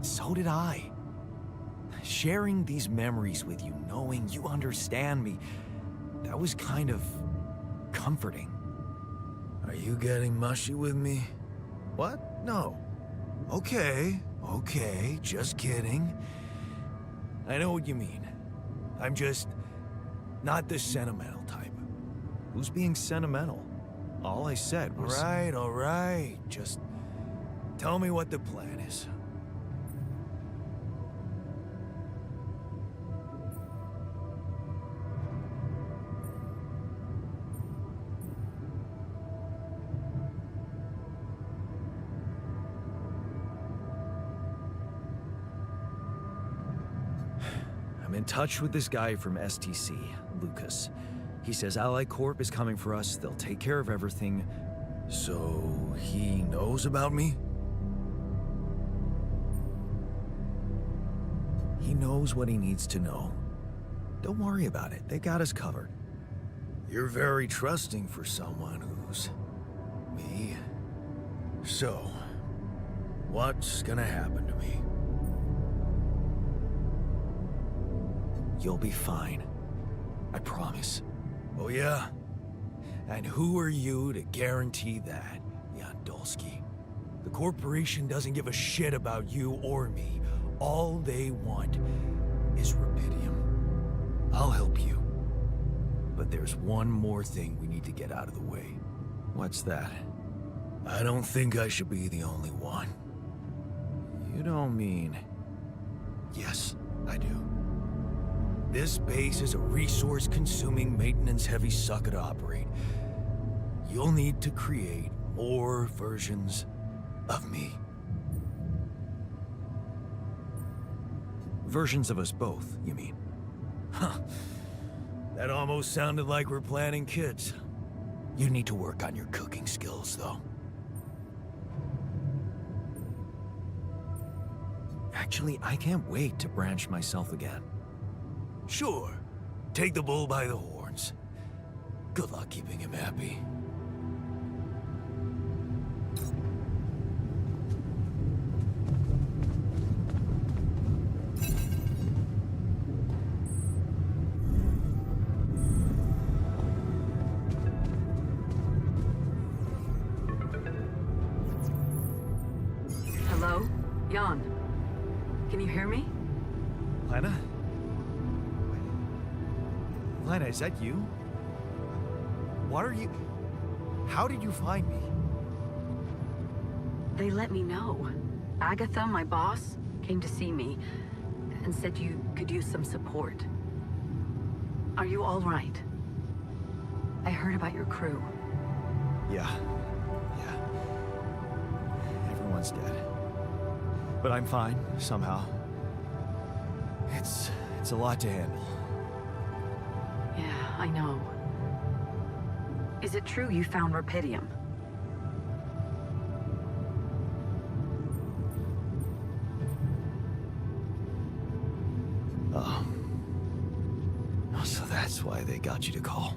So did I. Sharing these memories with you, knowing you understand me, that was kind of comforting. Are you getting mushy with me? What? No. Okay, just kidding. I know what you mean. I'm just not the sentimental type. Who's being sentimental? All I said was... All right. Just tell me what the plan is. I'm in touch with this guy from STC, Lucas. He says Ally Corp is coming for us. They'll take care of everything. So he knows about me? He knows what he needs to know. Don't worry about it. They got us covered. You're very trusting for someone who's me. So, what's gonna happen to me? You'll be fine. I promise. Oh yeah? And who are you to guarantee that, Yandolski? The corporation doesn't give a shit about you or me. All they want is rubidium. I'll help you. But there's one more thing we need to get out of the way. What's that? I don't think I should be the only one. You don't mean... Yes, I do. This base is a resource-consuming, maintenance-heavy sucker to operate. You'll need to create more versions of me. Versions of us both, you mean? Huh. That almost sounded like we're planning kids. You need to work on your cooking skills, though. Actually, I can't wait to branch myself again. Sure. Take the bull by the horns. Good luck keeping him happy. Hello? Jan. Can you hear me? Lena? Lena, is that you? What are you... How did you find me? They let me know. Agatha, my boss, came to see me and said you could use some support. Are you all right? I heard about your crew. Yeah. Everyone's dead. But I'm fine, somehow. It's a lot to handle. Yeah, I know. Is it true you found rubidium? Oh. So that's why they got you to call.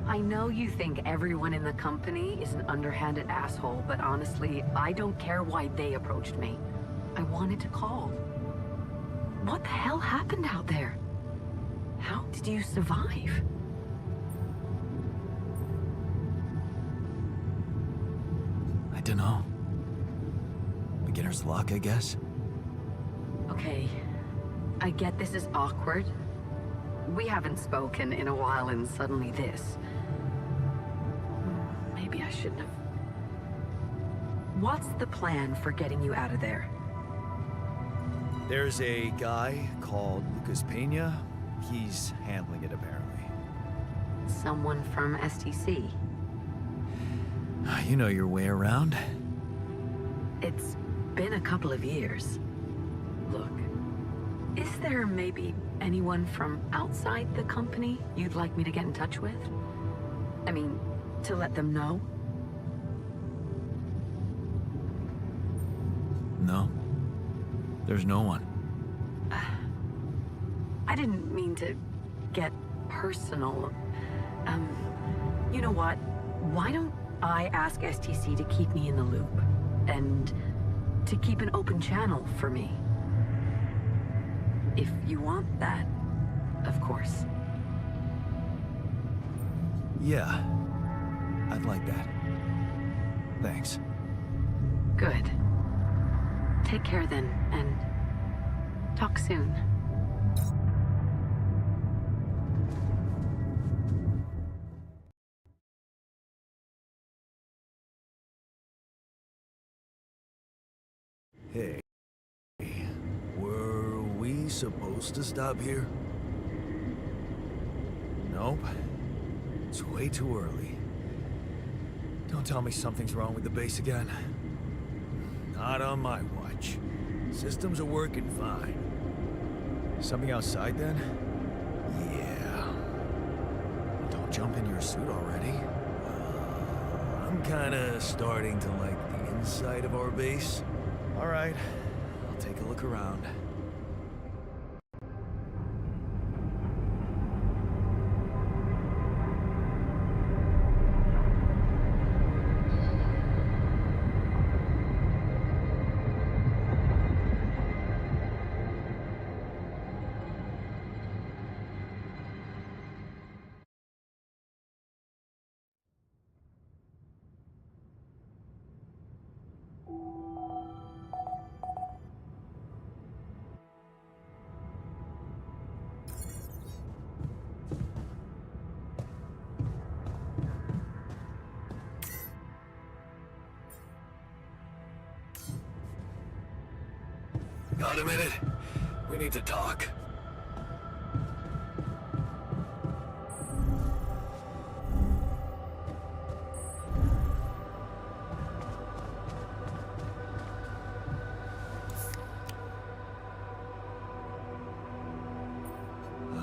I know you think everyone in the company is an underhanded asshole, but honestly, I don't care why they approached me. I wanted to call. What the hell happened out there? How did you survive? I don't know. Beginner's luck, I guess. Okay, I get this is awkward. We haven't spoken in a while and suddenly this. Maybe I shouldn't have. What's the plan for getting you out of there? There's a guy called Lucas Pena. He's handling it, apparently. Someone from STC. You know your way around. It's been a couple of years. Look, is there maybe anyone from outside the company you'd like me to get in touch with? I mean, to let them know? No. There's no one. I didn't mean to get personal. You know what? Why don't I ask STC to keep me in the loop? And to keep an open channel for me? If you want that, of course. Yeah. I'd like that. Thanks. Good. Take care then, and talk soon. Hey, were we supposed to stop here? Nope. It's way too early. Don't tell me something's wrong with the base again. Not on my watch. Systems are working fine. Something outside, then? Yeah. Don't jump in your suit already. I'm kinda starting to like the inside of our base. All right. I'll take a look around. Got a minute? We need to talk.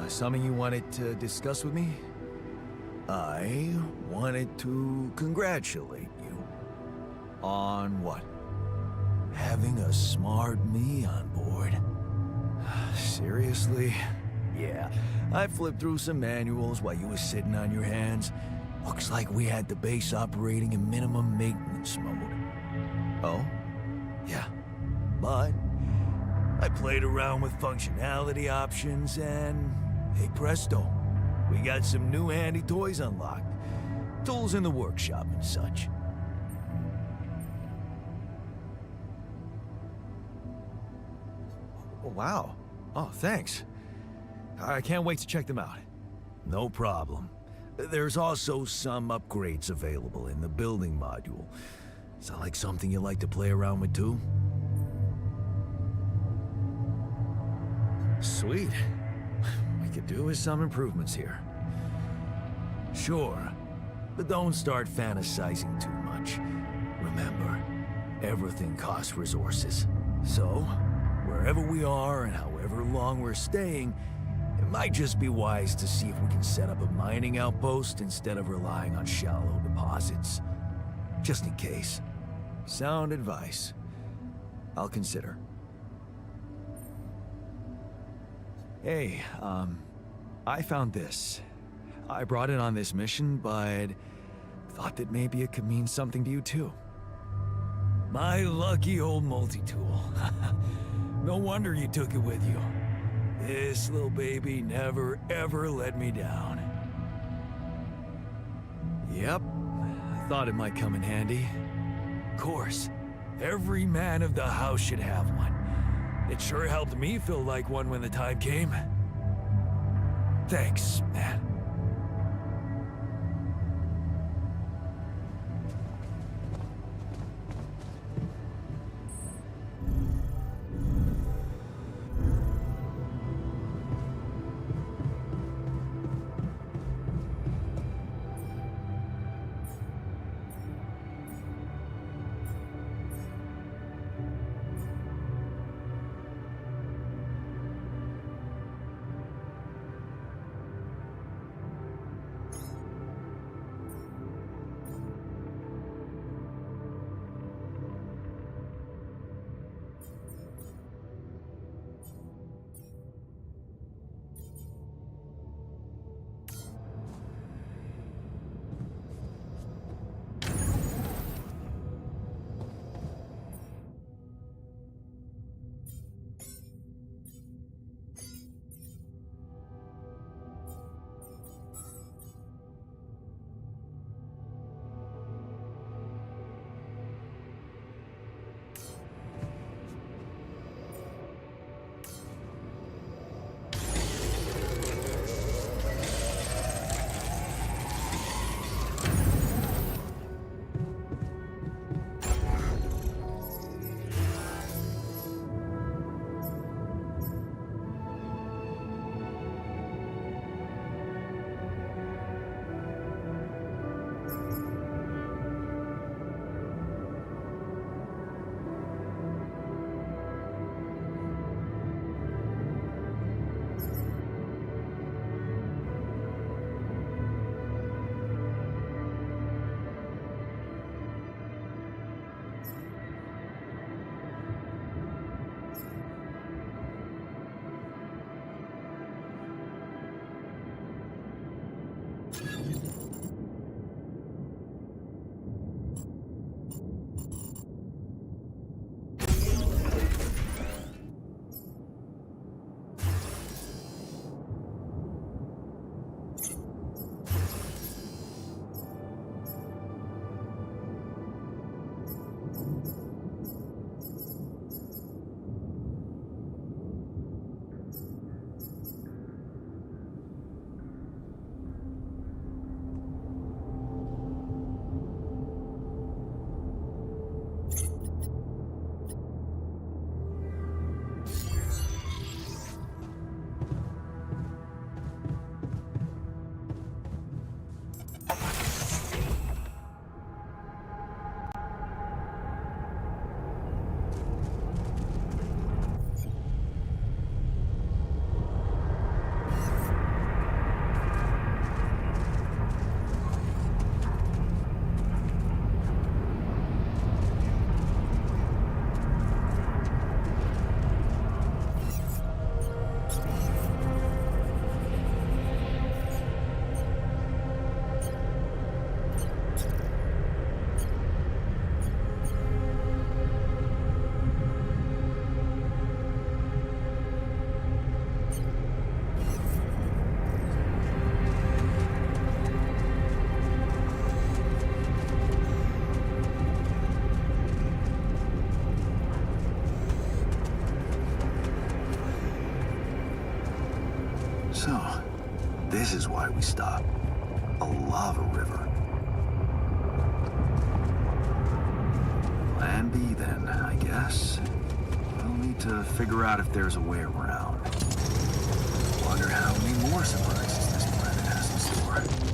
Something you wanted to discuss with me? I wanted to congratulate you. On what? Having a smart me on board. Seriously? Yeah, I flipped through some manuals while you were sitting on your hands. Looks like we had the base operating in minimum maintenance mode. Oh? Yeah, but I played around with functionality options and, hey presto, we got some new handy toys unlocked. Tools in the workshop and such. Wow. Oh, thanks. I can't wait to check them out. No problem. There's also some upgrades available in the building module. Sound like something you like to play around with too? Sweet. We could do with some improvements here. Sure, but don't start fantasizing too much. Remember, everything costs resources. So, wherever we are and however long we're staying, it might just be wise to see if we can set up a mining outpost instead of relying on shallow deposits. Just in case. Sound advice. I'll consider. Hey, I found this. I brought it on this mission, but thought that maybe it could mean something to you too. My lucky old multi-tool. No wonder you took it with you. This little baby never ever let me down. Yep, I thought it might come in handy. Of course, every man of the house should have one. It sure helped me feel like one when the time came. Thanks, man. This is why we stopped. A lava river. Plan B then, I guess. We'll need to figure out if there's a way around. Wonder how many more surprises this planet has in store.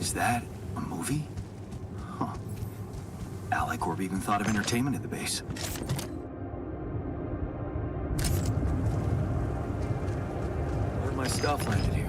Is that a movie? Huh. Al.K.E.R even thought of entertainment at the base. Where my stuff landed here?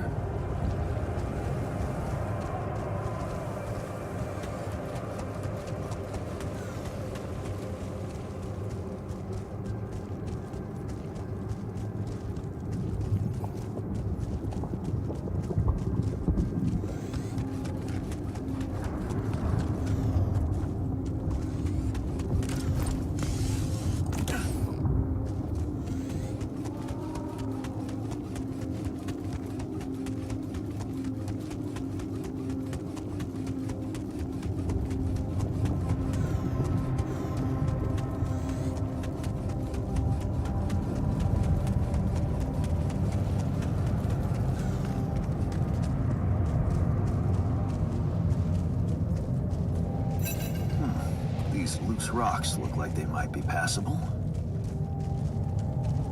Loose rocks look like they might be passable.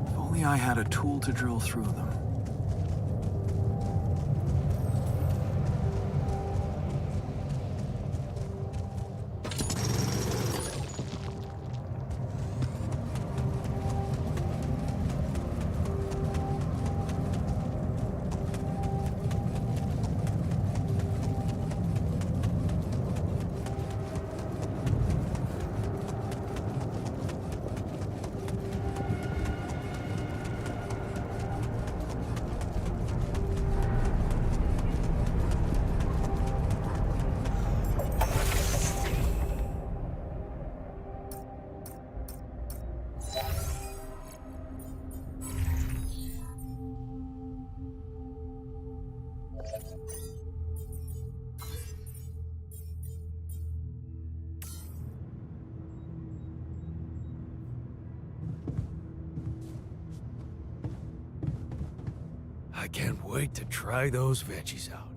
If only I had a tool to drill through them. I can't wait to try those veggies out.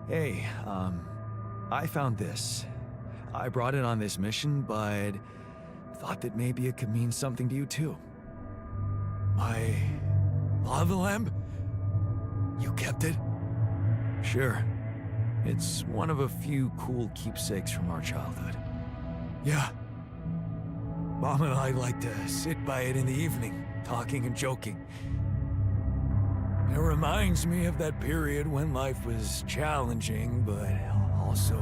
Hey, I found this. I brought it on this mission, but thought that maybe it could mean something to you too. My lava lamp? You kept it? Sure. It's one of a few cool keepsakes from our childhood. Yeah. Mom and I like to sit by it in the evening, talking and joking. It reminds me of that period when life was challenging, but also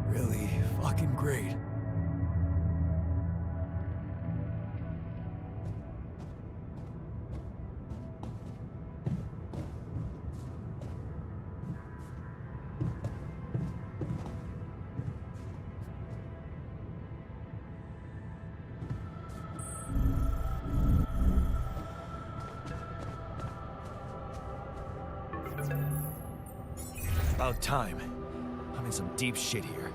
really fucking great. About time. I'm in some deep shit here.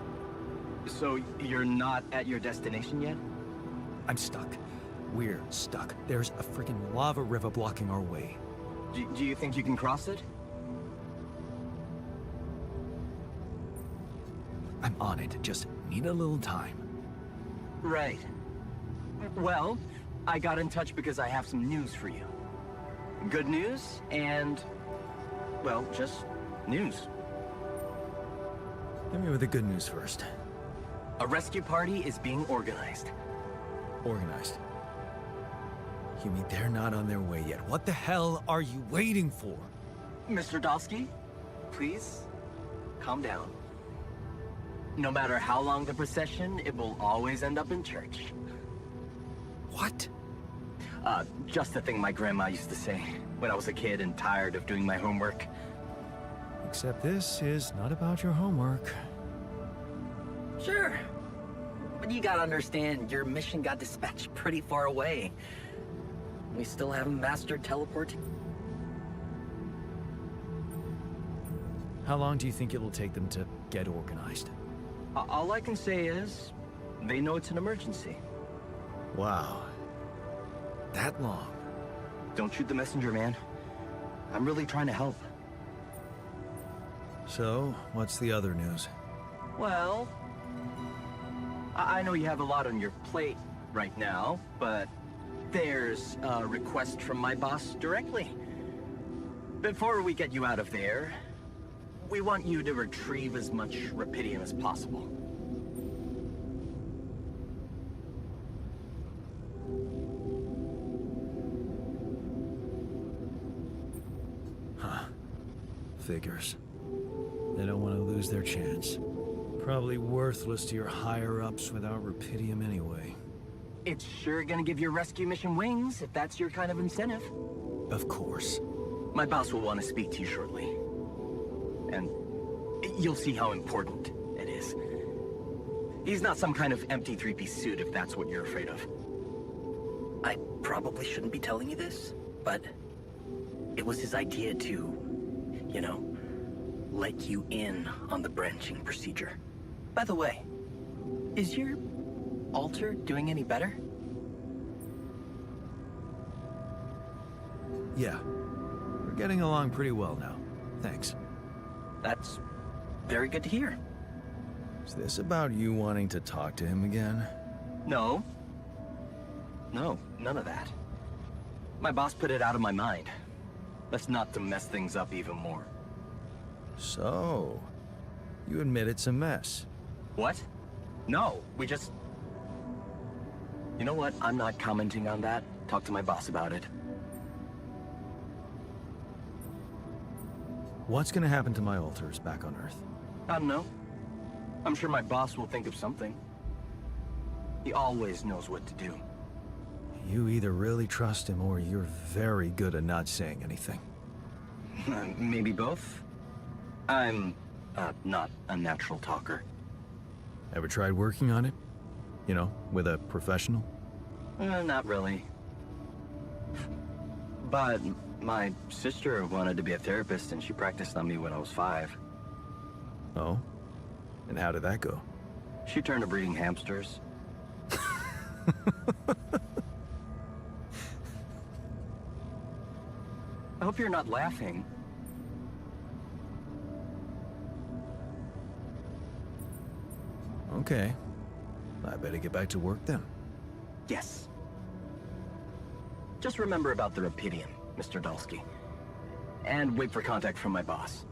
So you're not at your destination yet? I'm stuck. We're stuck. There's a freaking lava river blocking our way. Do you think you can cross it? I'm on it. Just need a little time. Right. Well, I got in touch because I have some news for you. Good news and, well, just news. Hit me with the good news first. A rescue party is being organized. Organized. You mean they're not on their way yet? What the hell are you waiting for? Mr. Dalsky, please, calm down. No matter how long the procession, it will always end up in church. What? Just the thing my grandma used to say when I was a kid and tired of doing my homework. Except this is not about your homework. Sure. But you gotta understand, your mission got dispatched pretty far away. We still haven't mastered teleporting. How long do you think it'll take them to get organized? All I can say is, they know it's an emergency. Wow. That long? Don't shoot the messenger, man. I'm really trying to help. So, what's the other news? Well, I know you have a lot on your plate right now, but there's a request from my boss directly. Before we get you out of there, we want you to retrieve as much rupidium as possible. Figures. They don't want to lose their chance. Probably worthless to your higher-ups without rupidium anyway. It's sure gonna give your rescue mission wings, if that's your kind of incentive. Of course. My boss will want to speak to you shortly. And you'll see how important it is. He's not some kind of empty three-piece suit, if that's what you're afraid of. I probably shouldn't be telling you this, but it was his idea to, you know, let you in on the branching procedure. By the way, is your altar doing any better? Yeah. We're getting along pretty well now. Thanks. That's very good to hear. Is this about you wanting to talk to him again? No. No, none of that. My boss put it out of my mind. That's not to mess things up even more. So, you admit it's a mess. What? No, we just... You know what? I'm not commenting on that. Talk to my boss about it. What's gonna happen to my altars back on Earth? I don't know. I'm sure my boss will think of something. He always knows what to do. You either really trust him or you're very good at not saying anything. Maybe both? I'm not a natural talker. Ever tried working on it? You know, with a professional? Not really. But my sister wanted to be a therapist and she practiced on me when I was 5. Oh? And how did that go? She turned to breeding hamsters. I hope you're not laughing. Okay. I better get back to work then. Yes. Just remember about the rupidium, Mr. Dalsky. And wait for contact from my boss.